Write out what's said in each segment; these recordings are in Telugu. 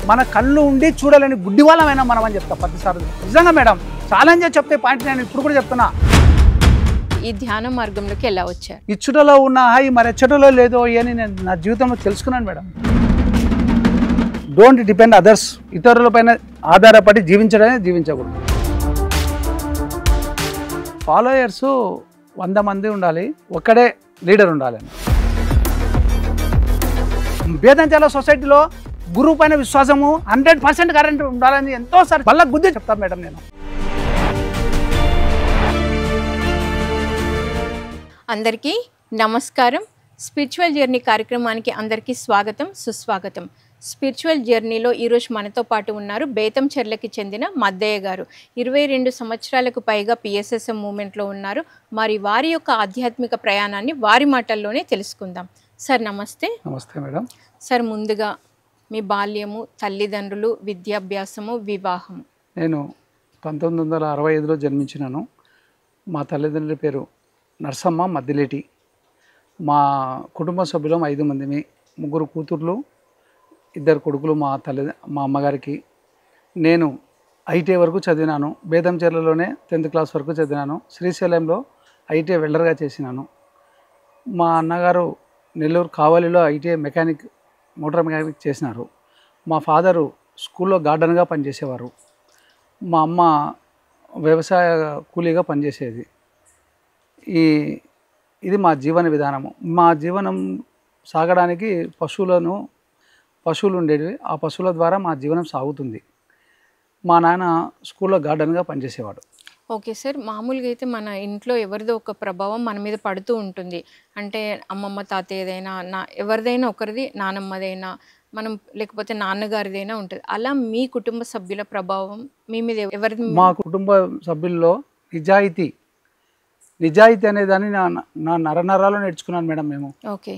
మన కళ్ళు ఉండి చూడలేని గుడ్డి వాళ్ళమైనా మనం అని చెప్తా ప్రతిసారి. నిజంగా మేడం ఛాలెంజ్ చెప్తే పాయింట్ నేను ఇప్పుడు కూడా చెప్తున్నా. ఈ ధ్యాన మార్గంలోకి ఎలా వచ్చారు? ఇచ్చుటలో ఉన్న హాయి మరెచ్చటలో లేదో అని నేను నా జీవితంలో తెలుసుకున్నాను మేడం. Don't depend others. ఇతరులపైన ఆధారపడి జీవించడమే జీవించకూడదు. ఫాలోయర్స్ 100 మంది ఉండాలి, ఒక్కడే లీడర్ ఉండాలి. బేదంచాల సొసైటీలో గురువు పైన విశ్వాసము 100% కరెంట్ ఉండాలని ఎంతోసారి పళ్ళ గుద్ది చెప్తాను మేడం నేను. అందరికీ నమస్కారం. స్పిరిచువల్ జర్నీ కార్యక్రమానికి అందరికీ స్వాగతం, సుస్వాగతం. స్పిరిచువల్ జర్నీలో ఈరోజు మనతో పాటు ఉన్నారు బేతంచెర్లకి చెందిన మద్దయ్య గారు. 22 సంవత్సరాలకు పైగా పిఎస్ఎస్ఎం మూమెంట్లో ఉన్నారు. మరి వారి యొక్క ఆధ్యాత్మిక ప్రయాణాన్ని వారి మాటల్లోనే తెలుసుకుందాం. సార్ నమస్తే. నమస్తే మేడం. సార్ ముందుగా మీ బాల్యము, తల్లిదండ్రులు, విద్యాభ్యాసము, వివాహము. నేను 1965లో జన్మించినాను. మా తల్లిదండ్రుల పేరు నర్సమ్మ మద్దిలేటి. మా కుటుంబ సభ్యులం 5 మందిమి. 3 కూతుర్లు, 2 కొడుకులు మా అమ్మగారికి. నేను ఐటీఐ వరకు చదివినాను. బేతంచెర్లలోనే 10th క్లాస్ వరకు చదివినాను. శ్రీశైలంలో ఐటీఐ వెల్డర్గా చేసినాను. మా అన్నగారు నెల్లూరు కావలిలో ఐటీఐ మెకానిక్, మోటార్ మెకానిక్ చేసినారు. మా ఫాదరు స్కూల్లో గార్డెన్గా పనిచేసేవారు. మా అమ్మ వ్యవసాయ కూలీగా పనిచేసేది. ఇది మా జీవన విధానము. మా జీవనం సాగడానికి పశువులు ఉండేవి. ఆ పశువుల ద్వారా మా జీవనం సాగుతుంది. మా నాన్న స్కూల్లో గార్డెన్గా పనిచేసేవాడు. ఓకే సార్, మామూలుగా అయితే మన ఇంట్లో ఎవరిదో ఒక ప్రభావం మన మీద పడుతూ ఉంటుంది. అంటే అమ్మమ్మ, తాతయ్యదైనా, ఎవరిదైనా ఒకరిది, నానమ్మదైనా, మనం లేకపోతే నాన్నగారిదైనా ఉంటుంది. అలా మీ కుటుంబ సభ్యుల ప్రభావం మీ మీద ఎవరిది? మా కుటుంబ సభ్యుల్లో నిజాయితీ అనేదాన్ని నా నరనరాలో నేర్చుకున్నాను మేడం. మేము ఓకే.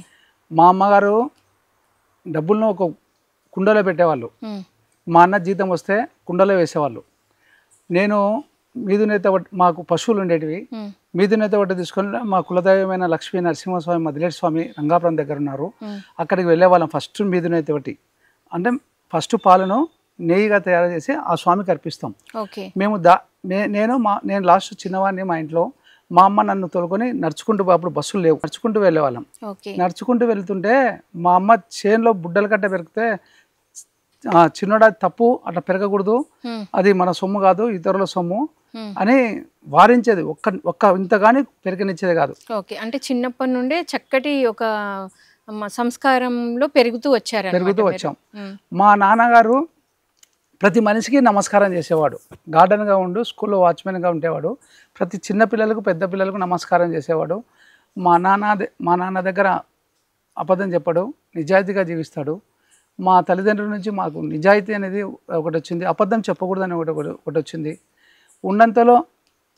మా అమ్మగారు డబ్బులను ఒక కుండలో పెట్టేవాళ్ళు. మా అన్న జీతం వస్తే కుండలో వేసేవాళ్ళు. నేను మీదునేత మాకు పశువులు ఉండేటివి. మీదునేత వడ్డ తీసుకొని మా కులదైవమైన లక్ష్మీ నరసింహస్వామి మదిలేటి స్వామి రంగాపురం దగ్గర ఉన్నారు. అక్కడికి వెళ్ళేవాళ్ళం. ఫస్ట్ మీదునేత వట్టి అంటే ఫస్ట్ పాలను నెయ్యిగా తయారు చేసి ఆ స్వామికి అర్పిస్తాం. మేము నేను లాస్ట్ చిన్నవాడిని మా ఇంట్లో. మా అమ్మ నన్ను తోలుకొని నడుచుకుంటూ, అప్పుడు బస్సులు లేవు, నడుచుకుంటూ వెళ్ళేవాళ్ళం. నడుచుకుంటూ వెళ్తుంటే మా అమ్మ చేనులో బుడ్డల కట్ట పెరిగితే, చిన్నోడా తప్పు, అట్లా పెరగకూడదు, అది మన సొమ్ము కాదు, ఇతరుల సొమ్ము అని వారించేది. ఒక్క ఇంతగాని పెరగనిచ్చేది కాదు. ఓకే. అంటే చిన్నప్పటి నుండే చక్కటి ఒక సంస్కారంలో పెరుగుతూ వచ్చాం. మా నాన్నగారు ప్రతి మనిషికి నమస్కారం చేసేవాడు. గార్డెన్గా ఉండు, స్కూల్లో వాచ్మెన్గా ఉండేవాడు. ప్రతి చిన్న పిల్లలకు, పెద్ద పిల్లలకు నమస్కారం చేసేవాడు. మా నాన్న దగ్గర అబద్ధం చెప్పడు, నిజాయితీగా జీవిస్తాడు. మా తల్లిదండ్రుల నుంచి మాకు నిజాయితీ అనేది ఒకటి వచ్చింది. అబద్ధం చెప్పకూడదని ఒకటి వచ్చింది. ఉన్నంతలో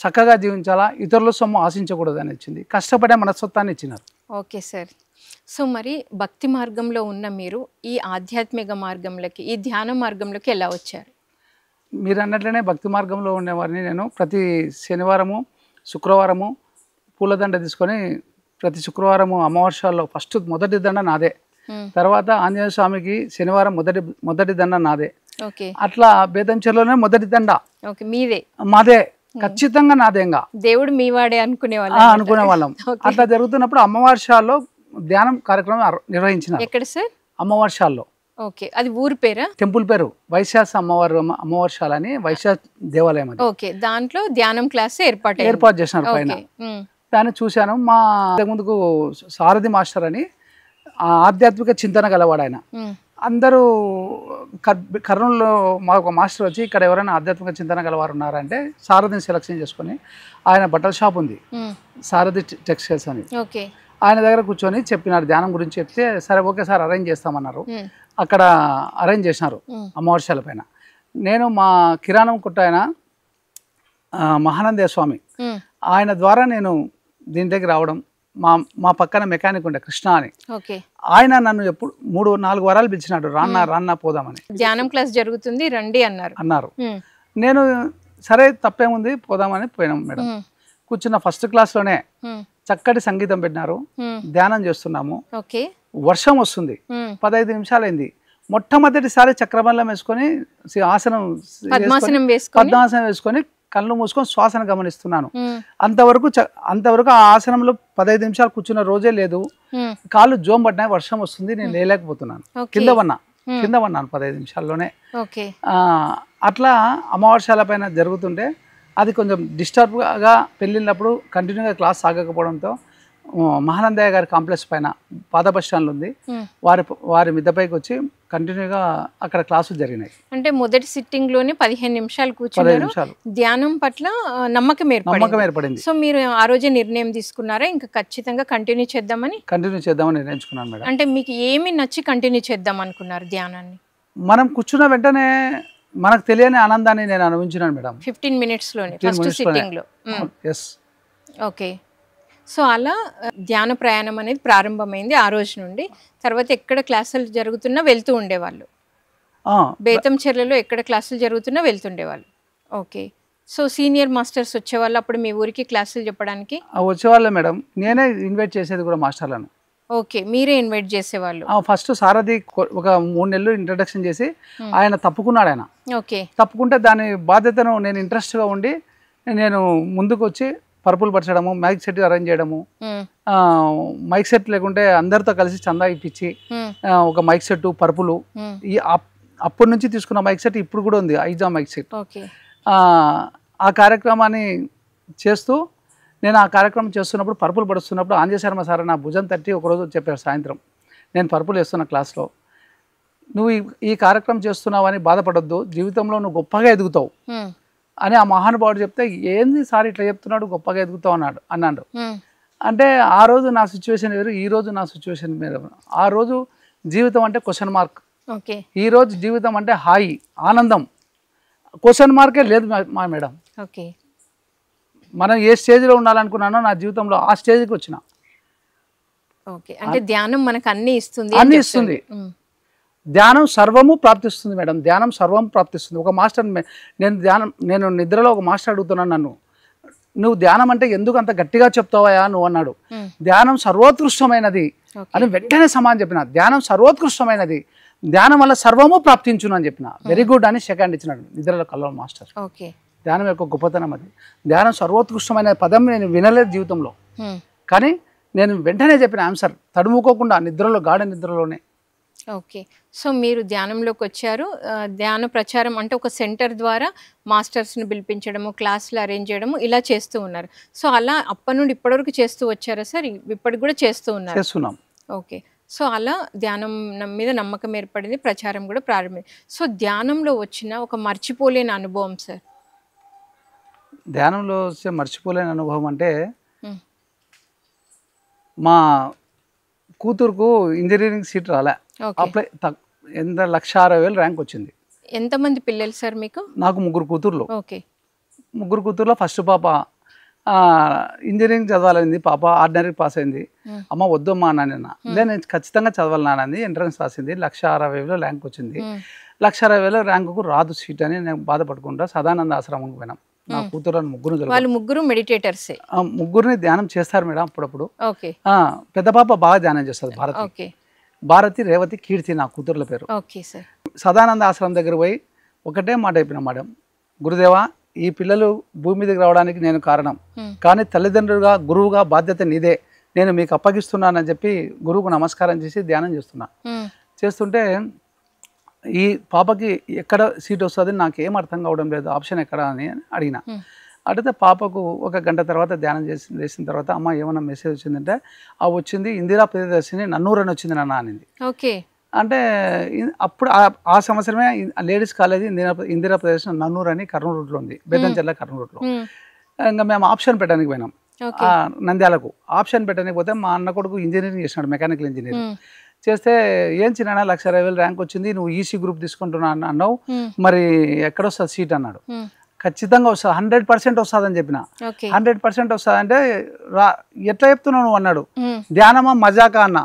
చక్కగా జీవించాలా, ఇతరుల సొమ్ము ఆశించకూడదు అని వచ్చింది. కష్టపడే మనస్తత్వాన్ని ఇచ్చినారు. Okay sir. సో మరి భక్తి మార్గంలో ఉన్న మీరు ఈ ఆధ్యాత్మిక మార్గంలోకి, ఈ ధ్యాన మార్గంలోకి ఎలా వచ్చారు? మీరు అన్నట్లనే భక్తి మార్గంలో ఉండేవారిని నేను. ప్రతి శనివారము, శుక్రవారము పూలదండ తీసుకొని ప్రతి శుక్రవారము అమావాస్యల్లో ఫస్ట్ మొదటి దండ నాదే. తర్వాత ఆంజనేయ స్వామికి శనివారం మొదటి దండ నాదే. అట్లా బేతంచెర్లోనే మొదటి దండ మాదే, ఖచ్చితంగా నాదేంగా. దేవుడు మీవాడే అనుకునేవాళ్ళం. అట్లా జరుగుతున్నప్పుడు అమావాస్యల్లో ధ్యానం కార్యక్రమం నిర్వహించిన. ఎక్కడ సార్? అమావాస్యల్లో. ఓకే. అది ఊరి పేరా? టెంపుల్ పేరు వైశాఖ అమ్మవార్షాలు అని, వైశాఖ దేవాలయం. ఓకే. దాంట్లో ధ్యానం క్లాస్ ఏర్పాటు చేసినారు పైన. దాన్ని చూశాను. మా ముందుకు సారథి మాస్టర్ అని ఆధ్యాత్మిక చింతన గలవాడు ఆయన. అందరూ కర్నూలులో మా ఒక మాస్టర్ వచ్చి, ఇక్కడ ఎవరైనా ఆధ్యాత్మిక చింతన గలవారు ఉన్నారంటే సారథిని సెలెక్షన్ చేసుకొని, ఆయన బట్టల షాప్ ఉంది, సారథి టెక్స్టైల్స్ అని. ఆయన దగ్గర కూర్చొని చెప్పినారు, ధ్యానం గురించి చెప్తే, సరే ఓకే సార్ అరేంజ్ చేస్తామన్నారు. అక్కడ అరేంజ్ చేసినారు అమావాస్యల పైన. నేను మా కిరాణం కొట్ట ఆయన మహానందేయ స్వామి, ఆయన ద్వారా నేను దీని దగ్గర రావడం. మా పక్కన మెకానిక్ ఉండే కృష్ణ అని, ఆయన నన్ను ఎప్పుడు 3-4 వారాలు పిలిచినాడు, రాన్నా పోదామని. ధ్యానం క్లాస్ జరుగుతుంది రండి అన్నారు. నేను సరే తప్పేముంది పోదామని పోయినాం మేడం. కూర్చున్న ఫస్ట్ క్లాస్లోనే చక్కటి సంగీతం పెట్టినారు, ధ్యానం చేస్తున్నాము. వర్షం వస్తుంది, 15 నిమిషాలైంది. మొట్టమొదటిసారి చక్రబల్లం వేసుకొని ఆసనం పద్మాసనం పద్మాసనం వేసుకొని కళ్ళు మూసుకొని శ్వాసను గమనిస్తున్నాను. అంతవరకు ఆ ఆసనంలో 15 నిమిషాలు కూర్చున్న రోజే లేదు. కాళ్ళు జోం పడినాయి, వర్షం వస్తుంది, నేను లేలేకపోతున్నాను, కింద పన్నాను 15 నిమిషాల్లోనే. అట్లా అమావాస్యాల పైన జరుగుతుంటే అది కొంచెం డిస్టర్బ్గా పెళ్ళినప్పుడు కంటిన్యూగా క్లాస్ సాగకపోవడంతో మహానందయ్య గారి కాంప్లెక్స్ పైన పాత బస్ స్టాండ్లో ఉంది, వారి మిద్దపైకి వచ్చి కంటిన్యూగా అక్కడ క్లాసులు జరిగినాయి. అంటే మొదటి సిట్టింగ్ లోనే 15 నిమిషాలు కూర్చున్నారు. ధ్యానం పట్ల నమ్మకం ఏర్పడింది. సో మీరు ఆ రోజే నిర్ణయం తీసుకున్నారా ఇంకా ఖచ్చితంగా కంటిన్యూ చేద్దామని నిర్ణయించుకున్నాను మేడం. అంటే మీకు ఏమి నచ్చి కంటిన్యూ చేద్దాం అనుకున్నారు ధ్యానాన్ని? మనం కూర్చున్న వెంటనే మనకు తెలియని ఆనందాన్ని నేను అనుభవించినాను మేడం. 15 మినిట్స్లోనే ఫస్ట్ సిట్టింగ్లో. ఓకే. సో అలా ధ్యాన ప్రయాణం అనేది ప్రారంభమైంది ఆ రోజు నుండి. తర్వాత ఎక్కడ క్లాసులు జరుగుతున్నా వెళ్తూ ఉండేవాళ్ళు, బేతంచెర్లలో ఎక్కడ క్లాసులు జరుగుతున్నా వెళ్తుండేవాళ్ళు. ఓకే. సో సీనియర్ మాస్టర్స్ వచ్చేవాళ్ళు అప్పుడు మీ ఊరికి క్లాసులు చెప్పడానికి? వచ్చేవాళ్ళే మేడం, నేనే ఇన్వైట్ చేసేది కూడా మాస్టర్లను. ఓకే, మీరే ఇన్వైట్ చేసేవాళ్ళు? ఫస్ట్ సారథి ఒక 3 నెలలు ఇంట్రడక్షన్ చేసి ఆయన తప్పుకున్నాడు. ఆయన ఓకే తప్పుకుంటే దాని బాధ్యతను నేను ఇంట్రెస్ట్గా ఉండి నేను ముందుకు వచ్చి పరుపులు పరచడము, మైక్ సెట్ అరేంజ్ చేయడము, మైక్ సెట్ లేకుంటే అందరితో కలిసి చందా ఇప్పించి ఒక మైక్ సెట్, పరుపులు, ఈ అప్పటి నుంచి తీసుకున్న మైక్ సెట్ ఇప్పుడు కూడా ఉంది, ఐజా మైక్ సెట్. ఆ కార్యక్రమాన్ని చేస్తూ నేను ఆ కార్యక్రమం చేస్తున్నప్పుడు పరుపులు పడుస్తున్నప్పుడు ఆంజనేయ శర్మ సార్ నా భుజం తట్టి ఒకరోజు చెప్పారు, సాయంత్రం నేను పరుపులు వేస్తున్న క్లాస్లో, నువ్వు ఈ కార్యక్రమం చేస్తున్నావని బాధపడొద్దు, జీవితంలో నువ్వు గొప్పగా ఎదుగుతావు అని ఆ మహానుభావుడు చెప్తే, ఏంది సార్ ఇట్లా చెప్తున్నాడు, గొప్పగా ఎదుగుతావు అన్నాడు. అంటే ఆ రోజు నా సిచ్యువేషన్ వేరు, ఈ రోజు నా సిచ్యువేషన్ వేరు. ఆ రోజు జీవితం అంటే క్వశ్చన్ మార్క్, ఈ రోజు జీవితం అంటే హాయి, ఆనందం. క్వశ్చన్ మార్కే లేదు మా మేడం. ఓకే. మనం ఏ స్టేజ్లో ఉండాలనుకున్నానో నా జీవితంలో ఆ స్టేజ్కి వచ్చిన. ఓకే, అంటే ధ్యానం మనకు అన్ని ఇస్తుంది. ధ్యానం సర్వము ప్రాప్తిస్తుంది మేడం, ధ్యానం సర్వం ప్రాప్తిస్తుంది. ఒక మాస్టర్ నేను నిద్రలో ఒక మాస్టర్ అడుగుతున్నాను నన్ను, నువ్వు ధ్యానం అంటే ఎందుకు అంత గట్టిగా చెప్తావా నువ్వు అన్నాడు. ధ్యానం సర్వోత్కృష్టమైనది అని వెంటనే సమానం చెప్పిన. ధ్యానం సర్వోత్కృష్టమైనది, ధ్యానం వల్ల సర్వము ప్రాప్తించును అని చెప్పిన. వెరీ గుడ్ అని సెకండ్ ఇచ్చినాడు నిద్రలో కల్లో మాస్టర్. ధ్యానం యొక్క గొప్పతనం అది. ధ్యానం సర్వోత్కృష్టమైన పదం నేను వినలేదు జీవితంలో, కానీ నేను వెంటనే చెప్పిన ఆన్సర్ తడుముకోకుండా నిద్రలో, గాఢ నిద్రలోనే. ఓకే. సో మీరు ధ్యానంలోకి వచ్చారు. ధ్యాన ప్రచారం అంటే ఒక సెంటర్ ద్వారా మాస్టర్స్ని పిలిపించడము, క్లాసులు అరేంజ్ చేయడము ఇలా చేస్తూ ఉన్నారు. సో అలా అప్పటి నుండి ఇప్పటివరకు చేస్తూ వచ్చారా సార్? ఇప్పటికి కూడా చేస్తున్నాం. ఓకే. సో అలా ధ్యానం మీద నమ్మకం ఏర్పడింది, ప్రచారం కూడా ప్రారంభమైంది. సో ధ్యానంలో వచ్చిన ఒక మర్చిపోలేని అనుభవం సార్? ధ్యానంలో వచ్చే మర్చిపోలేని అనుభవం అంటే, మా కూతురుకు ఇంజనీరింగ్ సీట్ రాలే, అప్లై ఎంత 1,60,000 ర్యాంక్ వచ్చింది. ఎంతమంది పిల్లలు సార్ మీకు? నాకు 3 కూతుర్లు. ఓకే. 3 కూతుర్లో ఫస్ట్ పాప ఇంజనీరింగ్ చదవాలని పాప ఆర్డినరీ పాస్ అయింది. అమ్మ వద్దమ్మా నాన్న, నేను ఖచ్చితంగా చదవాలన్నానంది. ఎంట్రన్స్ రాసింది, 1,60,000 ర్యాంక్ వచ్చింది. 1,60,000 ర్యాంకుకు రాదు సీట్ అని నేను బాధపడుకుంటా సదానంద ఆశ్రమంకి పోయినాం. నా కూతురు ముగ్గురు మెడిటేటర్స్, ముగ్గురిని ధ్యానం చేస్తారు మేడం అప్పుడప్పుడు. పెద్ద పాప బాగా ధ్యానం చేస్తారు, భారతి, రేవతి, కీర్తి నా కూతుర్ల పేరు. సదానంద ఆశ్రమం దగ్గర పోయి ఒకటే మాట చెప్పిన, మేడం గురుదేవా, ఈ పిల్లలు భూమి మీదకి రావడానికి నేను కారణం, కానీ తల్లిదండ్రులుగా గురువుగా బాధ్యత నీదే, నేను మీకు అప్పగిస్తున్నానని చెప్పి గురువుకు నమస్కారం చేసి ధ్యానం చేస్తుంటే ఈ పాపకి ఎక్కడ సీట్ వస్తుంది నాకు ఏం అర్థం కావడం లేదు, ఆప్షన్ ఎక్కడ అని అడిగిన. అడిగితే పాపకు 1 గంట తర్వాత ధ్యానం చేసిన తర్వాత, అమ్మ ఏమన్నా మెసేజ్ వచ్చిందంటే, వచ్చింది ఇందిరా ప్రియదర్శిని నన్నూరు అని వచ్చింది నాన్న అనింది. ఓకే. అంటే అప్పుడు ఆ సంవత్సరమే లేడీస్ కాలేజీ ఇందిరా ప్రియదర్శిని నన్నూరు అని కర్నూలు రూట్లో ఉంది, బేతంచెర్ల కర్నూలు రూట్లో. ఇంకా మేము ఆప్షన్ పెట్టడానికి పోయినాం నంద్యాలకు. ఆప్షన్ పెట్టడానికి పోతే మా అన్న కొడుకు ఇంజనీరింగ్ చేసినాడు, మెకానికల్ ఇంజనీరింగ్ చేస్తే, ఏం చిన్న 1,60,000 ర్యాంక్ వచ్చింది, నువ్వు ఈసీ గ్రూప్ తీసుకుంటున్నా అన్నావు, మరి ఎక్కడొస్తుంది సీట్ అన్నాడు. ఖచ్చితంగా వస్తుంది, 100% వస్తుందని చెప్పిన. 100% వస్తుందంటే ఎట్లా చెప్తున్నావు నువ్వు అన్నాడు. ధ్యానమా మజాకా అన్న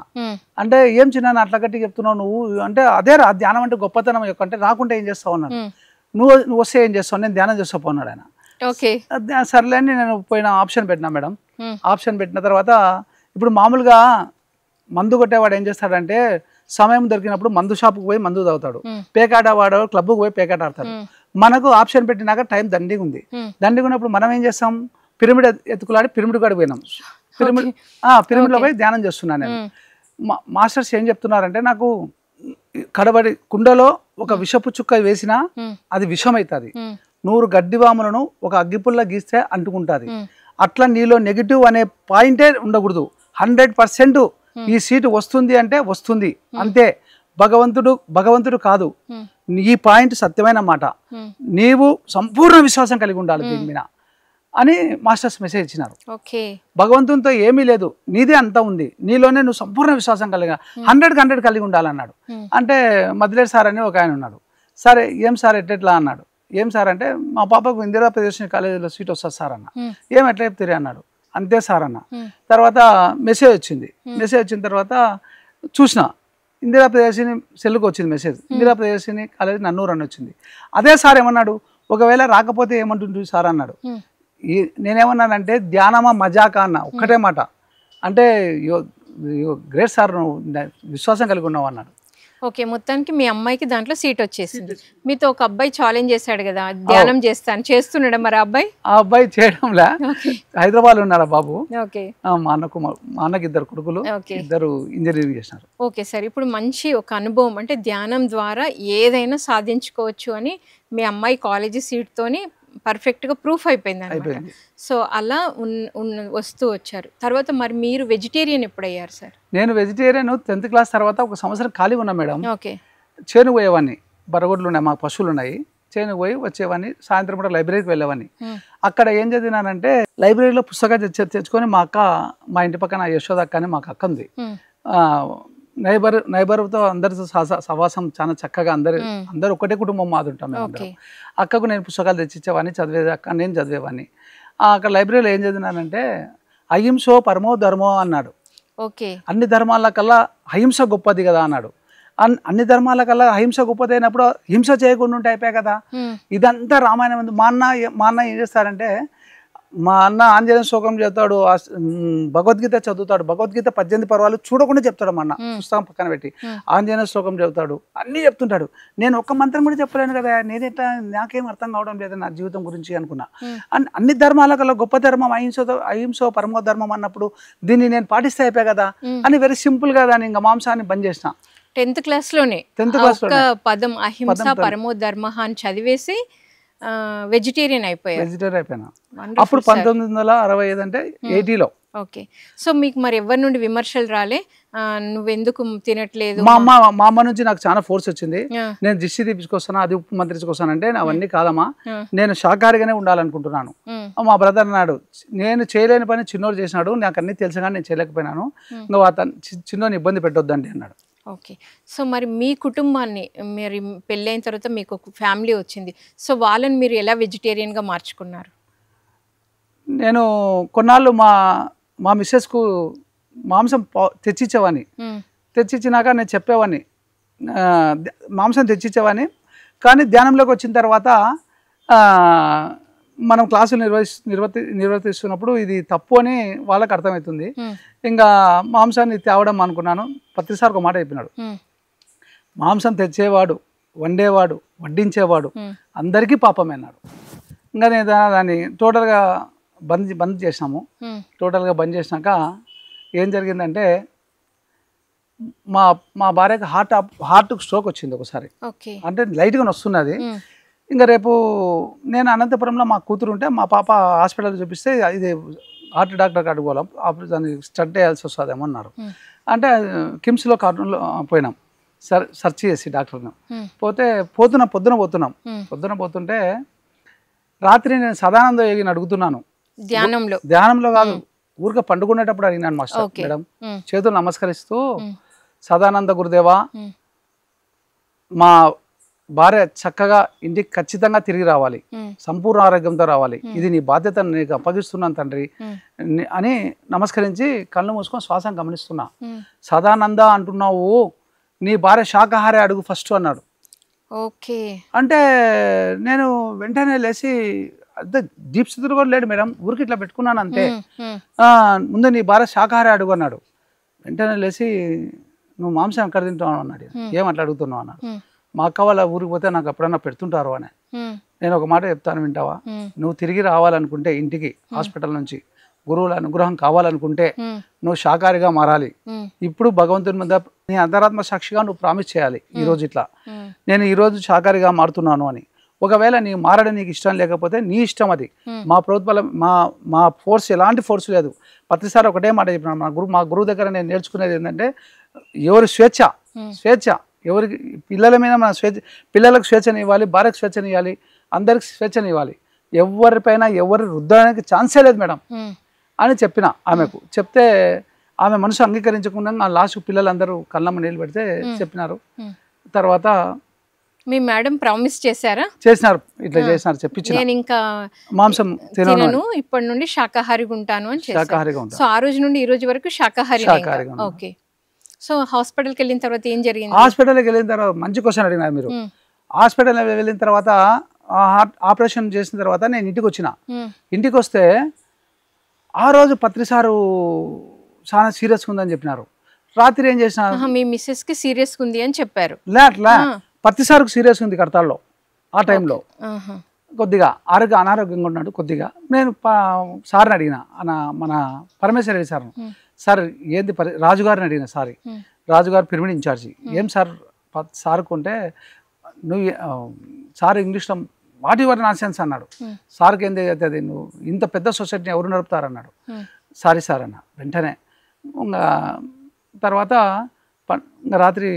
అంటే, ఏం చిన్న అట్లా గట్టి చెప్తున్నావు నువ్వు అంటే, అదే రా ధ్యానం అంటే గొప్పతనం యొక్క, అంటే రాకుంటే ఏం చేస్తావు అన్నాడు. నువ్వు వస్తే ఏం చేస్తావు, నేను ధ్యానం చేస్తా పోన్నాడు ఆయన. సర్లే అని నేను పోయిన ఆప్షన్ పెట్టినా మేడం. ఆప్షన్ పెట్టిన తర్వాత ఇప్పుడు మామూలుగా మందు కొట్టేవాడు ఏం చేస్తాడంటే, సమయం దొరికినప్పుడు మందు షాపుకు పోయి మందు తాగుతాడు, పేకాట వాడు క్లబ్కు పోయి పేకాట ఆడతాడు. మనకు ఆప్షన్ పెట్టినాక టైం దండిగా ఉంది. దండిగా ఉన్నప్పుడు మనం ఏం చేస్తాం, పిరమిడ్ ఎత్తుకులాడి పిరమిడ్ కాడికి పోయినాం. పిరమిడ్లో పోయి ధ్యానం చేస్తున్నాను నేను. మాస్టర్స్ ఏం చెప్తున్నారంటే, నాకు కడబడి కుండలో ఒక విషపు చుక్క వేసినా అది విషం అవుతుంది, 100 గడ్డివాములను ఒక అగ్గిపుల్ల గీస్తే అంటుకుంటుంది. అట్లా నీలో నెగిటివ్ అనే పాయింటే ఉండకూడదు. 100% ఈ సీటు వస్తుంది అంటే వస్తుంది అంతే. భగవంతుడు కాదు, ఈ పాయింట్ సత్యమైన మాట. నీవు సంపూర్ణ విశ్వాసం కలిగి ఉండాలి దీని మీద అని మాస్టర్స్ మెసేజ్ ఇచ్చినారు. భగవంతునితో ఏమీ లేదు, నీదే అంతా ఉంది, నీలోనే నువ్వు సంపూర్ణ విశ్వాసం కలిగి 100% కలిగి ఉండాలన్నాడు. అంటే మదిలేరు సార్ అని ఒక ఆయన ఉన్నాడు. సరే ఏం సార్ ఎట్లా అన్నాడు. ఏం సార్ అంటే, మా పాపకు ఇందిరా ప్రదర్శన కాలేజీలో సీట్ వస్తుంది సార్ అన్న. ఏం ఎట్లా చెప్తారే అన్నాడు. అంతే సార్ అన్న. తర్వాత మెసేజ్ వచ్చింది. మెసేజ్ వచ్చిన తర్వాత చూసిన, ఇందిరా ప్రదర్శిని సెల్లుకు వచ్చింది మెసేజ్, ఇందిరా ప్రదర్శిని కాలేజీ నన్నూరు అని వచ్చింది. అదే సార్ ఏమన్నాడు, ఒకవేళ రాకపోతే ఏమంటుంది సార్ అన్నాడు. నేనేమన్నానంటే, ధ్యానమా మజాకా అన్న, ఒక్కటే మాట. అంటే గ్రేట్ సార్, నువ్వు విశ్వాసం కలిగి ఉన్నావు అన్నాడు. ఓకే, మొత్తానికి మీ అమ్మాయికి దాంట్లో సీట్ వచ్చేసింది. మీతో ఒక అబ్బాయి ఛాలెంజ్ చేశాడు కదా, ధ్యానం చేస్తున్నాడు, మరి ఆ అబ్బాయి చేయడంలా హైదరాబాద్ ఉన్నాడు బాబు. మా అన్నకి 2 కొడుకులు, 2 ఇంజనీరింగ్ చేసినారు. ఓకే సార్, ఇప్పుడు మంచి ఒక అనుభవం అంటే ధ్యానం ద్వారా ఏదైనా సాధించుకోవచ్చు అని మీ అమ్మాయి కాలేజీ సీట్ తోని పర్ఫెక్ట్ గా ప్రూఫ్ అయిపోయింది. సో అలా వస్తూ వచ్చారు. తర్వాత మరి మీరు వెజిటేరియన్ ఎప్పుడయ్యారు సార్? నేను వెజిటేరియన్ 10th క్లాస్ తర్వాత 1 సంవత్సరం ఖాళీ ఉన్నా మేడం. చేను పోయేవాడిని, బరగొడ్లు ఉన్నాయి, మాకు పశువులు ఉన్నాయి, చేను పోయి వచ్చేవాడిని. సాయంత్రం పూట లైబ్రరీకి వెళ్ళేవాడిని. అక్కడ ఏం చదివినానంటే, లైబ్రరీలో పుస్తకాలు తెచ్చుకొని మా ఇంటి పక్కన యశోద అక్క అని మాకు అక్క ఉంది. నైబర్తో అందరితో సహవాసం చాలా చక్కగా, అందరు ఒకటే కుటుంబం మాది ఉంటాం మేము. అక్కకు నేను పుస్తకాలు తెచ్చిచ్చేవాడిని, చదివేది అక్క, నేను చదివేవాడిని. అక్కడ లైబ్రరీలో ఏం చదివినానంటే, అహింసో పరమో ధర్మో అన్నాడు. అన్ని ధర్మాల కల్లా అహింస గొప్పది కదా అన్నాడు. అన్ని ధర్మాల కల్లా అహింస గొప్పది అయినప్పుడు హింస చేయకుండా ఉంటే అయిపోయాయి కదా. ఇదంతా రామాయణం. మా అన్న ఏం చేస్తారంటే, మా అన్న ఆంజనేయ శ్లోకం చెప్తాడు, భగవద్గీత చదువుతాడు, భగవద్గీత 18 పర్వాలు చూడకుండా చెప్తాడు. మా అన్న పుస్తకం పక్కన పెట్టి ఆంజనేయ శ్లోకం చెబుతాడు, అన్నీ చెప్తుంటాడు. నేను ఒక్క మంత్రం కూడా చెప్పలేను కదా, నేనెట్లా, నాకేం అర్థం కావడం లేదు నా జీవితం గురించి అనుకున్నా. అన్ని ధర్మాల కల్లా గొప్ప ధర్మం అహింసో పరమో ధర్మం అన్నప్పుడు దీన్ని నేను పాటిస్తే అయిపోయా కదా అని వెరీ సింపుల్ గా దాన్ని ఇంకా మాంసాన్ని బంద్ చేసిన. 10th క్లాస్లోనే పదం అహింస పరమో ధర్మ అని చదివేసి వెజిటేరియన్ అయిపోయినా. అప్పుడు 1965 అంటే 80లో. ఓకే, సో మీకు మరి ఎవరి నుండి విమర్శలు రాలే, నువ్వెందుకు తినట్లేదు? మా అమ్మ నుంచి నాకు చాలా ఫోర్స్ వచ్చింది. నేను దిష్టి తీపించుకొస్తాను, అది ఉప్పు మంత్రించుకొస్తాను అంటే, అవన్నీ కాదమ్మా, నేను శాకాహారిగానే ఉండాలనుకుంటున్నాను. మా బ్రదర్ అన్నాడు, నేను చేయలేని పని చిన్నోడు చేసినాడు, నాకు అన్ని తెలుసు కానీ నేను చేయలేకపోయినాను, నువ్వు చిన్నోని ఇబ్బంది పెట్టొద్దండి అన్నాడు. ఓకే, సో మరి మీ కుటుంబాన్ని, మరి పెళ్ళైన తర్వాత మీకు ఒక ఫ్యామిలీ వచ్చింది, సో వాళ్ళని మీరు ఎలా వెజిటేరియన్గా మార్చుకున్నారు? నేను కొన్నాళ్ళు మా మిస్సెస్కు మాంసం తెచ్చిచ్చేవాడిని. తెచ్చిచ్చినాక నేను చెప్పేవాడిని, మాంసం తెచ్చిచ్చేవాడిని. కానీ ధ్యానంలోకి వచ్చిన తర్వాత మనం క్లాసులు నిర్వర్తిస్తున్నప్పుడు ఇది తప్పు అని వాళ్ళకి అర్థమవుతుంది. ఇంకా మాంసాన్ని తేవడం అనుకున్నాను. ప్రతిసారి ఒక మాట చెప్పినాడు, మాంసం తెచ్చేవాడు, వండేవాడు, వడ్డించేవాడు అందరికీ పాపమే అన్నాడు. ఇంకా నేను దాన్ని టోటల్గా బంద్ చేసినాము. టోటల్గా బంద్ చేసినాక ఏం జరిగిందంటే, మా భార్యకి హార్ట్ స్ట్రోక్ వచ్చింది ఒకసారి. అంటే లైట్గా వస్తున్నది. ఇంకా రేపు నేను అనంతపురంలో మా కూతురు ఉంటే, మా పాప హాస్పిటల్ చూపిస్తే ఇది హార్ట్ డాక్టర్ కాడికి పోవాం, దాన్ని స్టడ్ వేయాల్సి వస్తుందేమో అన్నారు. అంటే కిమ్స్లో కార్టూన్లో పోయినాం, సెర్చ్ చేసి డాక్టర్ని. పొద్దున పోతుంటే రాత్రి నేను సదానంద యోగిని అడుగుతున్నాను. ధ్యానంలో కాదు, ఊరికే పండుకునేటప్పుడు అడిగినాను మాస్టర్ మేడం, చేతులు నమస్కరిస్తూ, సదానంద గురుదేవా, మా భార్య చక్కగా ఇంటికి ఖచ్చితంగా తిరిగి రావాలి, సంపూర్ణ ఆరోగ్యంతో రావాలి, ఇది నీ బాధ్యతను నీకు అప్పగిస్తున్నాను తండ్రి అని నమస్కరించి కళ్ళు మూసుకొని శ్వాసం గమనిస్తున్నా. సదానంద అంటున్నావు, నీ భార్య శాకాహారి అడుగు ఫస్ట్ అన్నాడు. ఓకే, అంటే నేను వెంటనే లేచి, అదే డీప్ స్థితిలో కూడా లేడు మేడం, ఊరికి ఇట్లా పెట్టుకున్నాను అంతే. ముందు నీ భార్య శాకాహారి అడుగు అన్నాడు. వెంటనే లేచి నువ్వు మాంసం ఎక్కడ తింటావు అన్నాడు. ఏమట్లా అడుగుతున్నావు అన్నాడు. మా అక్క వాళ్ళ ఊరికి పోతే నాకు ఎప్పుడన్నా పెడుతుంటారు అని. నేను ఒక మాట చెప్తాను వింటావా, నువ్వు తిరిగి రావాలనుకుంటే ఇంటికి హాస్పిటల్ నుంచి గురువుల అనుగ్రహం కావాలనుకుంటే నువ్వు శాకాహారిగా మారాలి. ఇప్పుడు భగవంతుని మీద నీ అంతరాత్మ సాక్షిగా నువ్వు ప్రామిస్ చేయాలి, ఈరోజు ఇట్లా నేను ఈరోజు శాకాహారిగా మారుతున్నాను అని. ఒకవేళ నీ మారడం నీకు ఇష్టం లేకపోతే నీ ఇష్టం, అది మా ప్రభుత్వాల మా ఫోర్స్ ఎలాంటి ఫోర్స్ లేదు. ప్రతిసారి ఒకటే మాట చెప్పినాను. మా గురువు దగ్గర నేను నేర్చుకునేది ఏంటంటే ఎవరి స్వేచ్ఛ ఎవరికి పిల్లల మీద మన పిల్లలకు స్వేచ్ఛని ఇవ్వాలి, భార్యకు స్వేచ్ఛని ఇవ్వాలి, అందరికి స్వేచ్ఛని ఇవ్వాలి. ఎవరిపైన ఎవరి రుద్దడానికి ఛాన్సే లేదు మేడం అని చెప్పిన ఆమెకు. చెప్తే ఆమె మనసు అంగీకరించకుండా ఆ లాస్ట్ పిల్లలందరూ కళ్ళమ్మ నీళ్ళు పెడితే చెప్పినారు. తర్వాత మీ మేడం ప్రామిస్ చేశారా? చేసినారు, ఇట్లా చేసినారు, చెప్పించి నేను ఇంకా మాంసం తినను, ఇప్పటి నుండి శాకాహారిగా ఉంటాను అని. శాకాహారిగా ఉంటాను. సో ఆ రోజు నుండి ఈ రోజు వరకు శాకాహారిగా. ఓకే. సో హాస్పిటల్కి వెళ్ళిన తర్వాత ఏం జరిగింది? హాస్పిటల్కి వెళ్ళిన తర్వాత మంచి క్వశ్చన్ అడిగినారు మీరు. హాస్పిటల్ వెళ్ళిన తర్వాత హార్ట్ ఆపరేషన్ చేసిన తర్వాత నేను ఇంటికి వచ్చిన. ఇంటికి వస్తే ఆ రోజు పత్రిసారు చాలా సీరియస్గా ఉందని చెప్పినారు. రాత్రి ఏం చేసిన, మీ మిస్సెస్ కి సీరియస్గా ఉంది అని చెప్పారు. అట్లా పత్రిసారుకు సీరియస్ ఉంది కడతాల్లో. ఆ టైంలో కొద్దిగా అనారోగ్యంగా ఉన్నాడు కొద్దిగా. నేను సార్ని అడిగిన, మన పరమేశ్వర రెడ్డి సార్, సార్ ఏంది రాజుగారిని అడిగిన. సారీ, రాజుగారు పిరమిడ్ ఇన్ఛార్జి. ఏం సార్ సార్కుంటే, నువ్వు సార్ ఇంగ్లీష్లో వాట్ యువర్ నాన్సెన్స్ అన్నాడు. సార్కి ఏంది అవుతుంది, నువ్వు ఇంత పెద్ద సొసైటీని ఎవరు నడుపుతారన్నాడు. సారీ సార్ అన్న వెంటనే. ఇంకా తర్వాత ఇంకా రాత్రి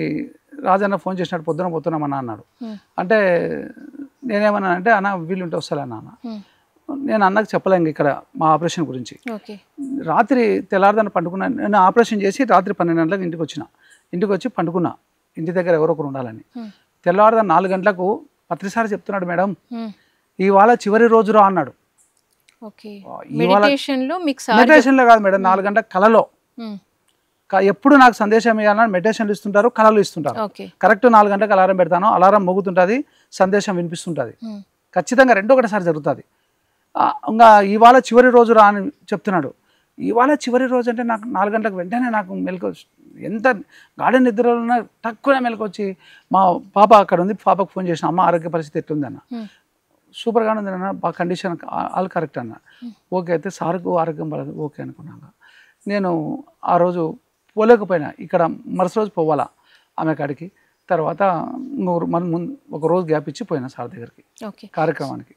రాజన్న ఫోన్ చేసినాడు, పొద్దున పోతున్నామన్నా అన్నాడు. అంటే నేనేమన్నా అంటే, అన్న వీళ్ళు ఉంటే వస్తాలన్నా అన్న. నేను అన్నకు చెప్పలేండి ఇక్కడ మా ఆపరేషన్ గురించి. రాత్రి తెల్లారదాన్ని పండుకున్నాను. నేను ఆపరేషన్ చేసి రాత్రి 12 గంటలకు ఇంటికి వచ్చి పండుకున్నా. ఇంటి దగ్గర ఎవరో ఒకరు ఉండాలని. తెల్లవారుదాన్ని 4 గంటలకు పత్రిసారి చెప్తున్నాడు, మేడం ఇవాళ చివరి రోజురా అన్నాడు. మెడిటేషన్లో కాదు మేడం, 4 గంటల కలలో. ఎప్పుడు నాకు సందేశం ఇవ్వాలని మెడిటేషన్లు ఇస్తుంటారు, కళలు ఇస్తుంటారు. కరెక్ట్ 4 గంటలకు అలారం పెడతాను, అలారం మోగుతుంటుంది, సందేశం వినిపిస్తుంటుంది. ఖచ్చితంగా 2 ఒకటిసారి జరుగుతుంది. ఇంకా ఇవాళ చివరి రోజు రా అని చెప్తున్నాడు. ఇవాళ చివరి రోజు అంటే నాకు 4 గంటలకు వెంటనే నాకు మెలకు, ఎంత గార్డెన్ నిద్రలో తక్కువ మెలకు వచ్చి, మా పాప అక్కడ ఉంది, పాపకు ఫోన్ చేసిన, అమ్మ ఆరోగ్య పరిస్థితి ఎట్లుంది అన్న. సూపర్గానే ఉంది అన్న, బాగా కండిషన్ ఆల్ కరెక్ట్ అన్న. ఓకే అయితే సార్కు ఆరోగ్యం పడదు ఓకే అనుకున్నాక నేను ఆ రోజు పోలేకపోయినా. ఇక్కడ మరుసటి రోజు పోవాలా ఆమె కాడికి. తర్వాత ఒక రోజు గ్యాప్ ఇచ్చి పోయినా సార్ దగ్గరికి కార్యక్రమానికి.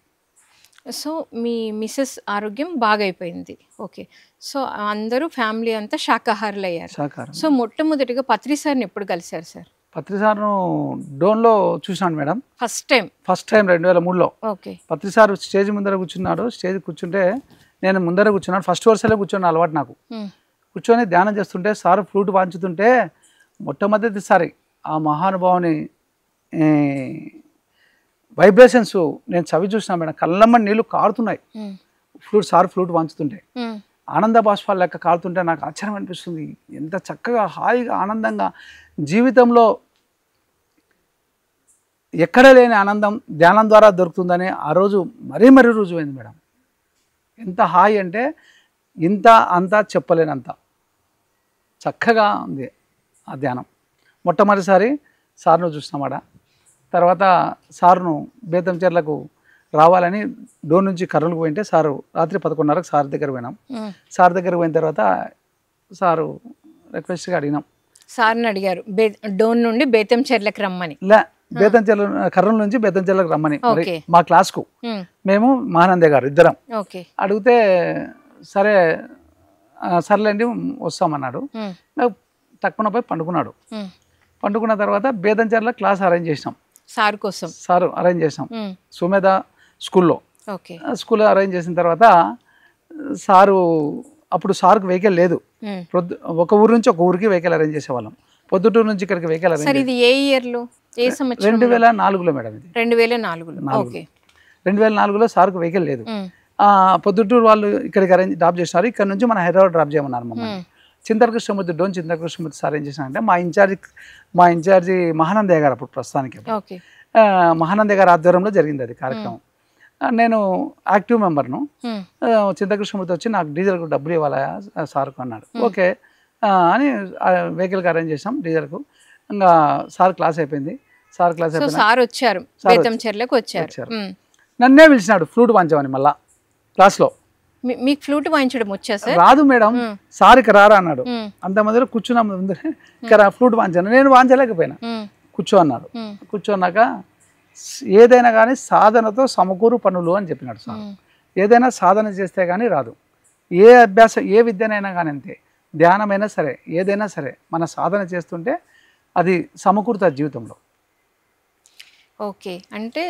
సో మీ మిస్సెస్ ఆరోగ్యం బాగా అయిపోయింది. ఓకే. సో అందరూ ఫ్యామిలీ అంతా శాకాహారులు అయ్యారు. సో మొట్టమొదటిగా పత్రిసార్ని ఎప్పుడు కలిశారు సార్? పత్రిసార్ను డోన్లో చూసినాను మేడం. ఫస్ట్ టైం 2003లో. ఓకే. పత్రిసార్ స్టేజ్ ముందర కూర్చున్నాడు. స్టేజ్ కూర్చుంటే నేను ముందర కూర్చున్నాను. ఫస్ట్ వరుసలో కూర్చున్నాను, అలవాటు నాకు. కూర్చొని ధ్యానం చేస్తుంటే సార్ ఫ్లూట్ వాంచుతుంటే మొట్టమొదటిసారి ఆ మహానుభావుని వైబ్రేషన్స్ నేను చవి చూసినా మేడం. కళ్ళమ్మ నీళ్ళు కారుతున్నాయి. సార్ ఫ్లూట్ వాంచుతుంటే ఆనంద బాష్పాలు లెక్క కారుతుంటే నాకు ఆశ్చర్యం అనిపిస్తుంది. ఎంత చక్కగా హాయిగా ఆనందంగా, జీవితంలో ఎక్కడ లేని ఆనందం ధ్యానం ద్వారా దొరుకుతుందని ఆ రోజు మరీ రుజువైంది మేడం. ఎంత హాయి అంటే ఇంత అంతా చెప్పలేనంత చక్కగా ఉంది ఆ ధ్యానం. మొట్టమొదటిసారి సార్ను చూసినామాట. తర్వాత సార్ను బేతంచెర్లకు రావాలని డోన్ నుంచి కర్నూలుకు పోయింటే సారు రాత్రి 11:30కు సార్ దగ్గర పోయినాం. సార్ దగ్గర పోయిన తర్వాత సారు రిక్వెస్ట్గా అడిగినాం. సార్ని అడిగారు డోన్ నుండి బేతంచెర్లకు రమ్మని. బేతంచెర్ల కర్నూలు నుంచి బేతంచెర్లకు రమ్మని మా క్లాస్కు. మేము మహానందే గారు ఇద్దరం అడిగితే సరే సర్లేండి వస్తామన్నాడు. తక్కువ పోయి పండుకున్నాడు. పండుకున్న తర్వాత బేతంచెర్ల క్లాస్ అరేంజ్ చేసినాం. సార్ కోసం సార్ అరేంజ్ చేసినాం సుమేధ స్కూల్లో. స్కూల్లో అరేంజ్ చేసిన తర్వాత సారు అప్పుడు సార్కు వెహికల్ లేదు. ఒక ఊరు నుంచి ఒక ఊరికి వెహికల్ అరేంజ్ చేసేవాళ్ళం. పొద్దుటూరు నుంచి ఇక్కడికి వెహికల్ అరేంజ్. ఇది ఏ ఇయర్లో, ఏ సంవత్సరం? 2004లో మేడం. ఇది 2004లో సార్కు వెహికల్ లేదు. పొద్దుటూరు వాళ్ళు ఇక్కడికి అరేంజ్ డ్రాప్ చేసినారు. ఇక్కడ నుంచి మన హైదరాబాద్ డ్రాప్ చేయమన్నారు మమ్మల్ని. చింతకృష్ణమూర్తి డోన్ చింతకృష్ణమూర్తి సార్ ఏం చేసినారంటే మా ఇన్ఛార్జి మహానందయ్య గారు అప్పుడు ప్రస్తుతానికి మహానందయ్య గారి ఆధ్వర్యంలో జరిగింది అది కార్యక్రమం. నేను యాక్టివ్ మెంబర్ను. చింతకృష్ణమూర్తి వచ్చి నాకు డీజిల్కు డబ్బులు ఇవ్వాలా సార్కు అన్నాడు. ఓకే అని వెహికల్కి అరేంజ్ చేసాం డీజర్కు. ఇంకా సార్ క్లాస్ అయిపోయింది. సార్ క్లాస్ సో అయిపోయింది, సార్ వచ్చారు, బేతంచెర్లకు వచ్చారు. నన్నే పిలిచినాడు ఫ్లూట్ వాయించమని. మళ్ళా క్లాస్లో మీకు ఫ్లూట్ వాయించడం వచ్చా సార్? రాదు మేడం, సార్ ఇక్కడ రారా అన్నాడు. అంత మందిలో కూర్చున్నాం ముందరే, ఇక్కడ ఫ్లూట్ వాయించాను. నేను వాయించలేకపోయినా, కూర్చో అన్నాడు. కూర్చోన్నాక ఏదైనా కానీ సాధనతో సమకూరు పనులు అని చెప్పినాడు సార్. ఏదైనా సాధన చేస్తే కానీ రాదు. ఏ అభ్యాసం, ఏ విద్యనైనా కానీ అంతే, ధ్యానమైనా సరే, ఏదైనా సరే మన సాధన చేస్తుంటే అది సమకూరుతుంది జీవితంలో. ఓకే, అంటే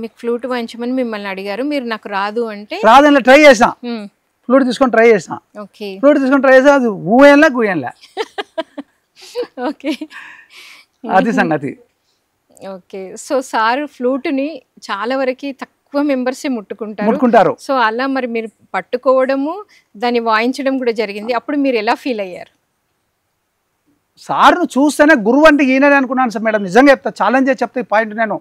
మీకు ఫ్లూట్ వాయించమని మిమ్మల్ని అడిగారు, మీరు నాకు రాదు అంటే రాదని ట్రై చేసిన, ఫ్లూట్ తీసుకొని ట్రై చేసిన. ఓకే, ఫ్లూట్ తీసుకొని ట్రై చేసా, అది ఊయన్లా గుయ్యన్లా. ఓకే, అది సంగతి. ఓకే, సో సార్ ఫ్లూట్ని చాలా వరకు తక్కువ మెంబర్సే ముట్టుకుంటారు. సో అలా మరి మీరు పట్టుకోవడము, దాన్ని వాయించడం కూడా జరిగింది. అప్పుడు మీరు ఎలా ఫీల్ అయ్యారు? సార్ను చూస్తేనే గురువు అంటే ఈయననే అనుకున్నాను సార్ మేడం. నిజంగా చెప్తా, ఛాలెంజ్ చేసి చెప్తా ఈ పాయింట్. నేను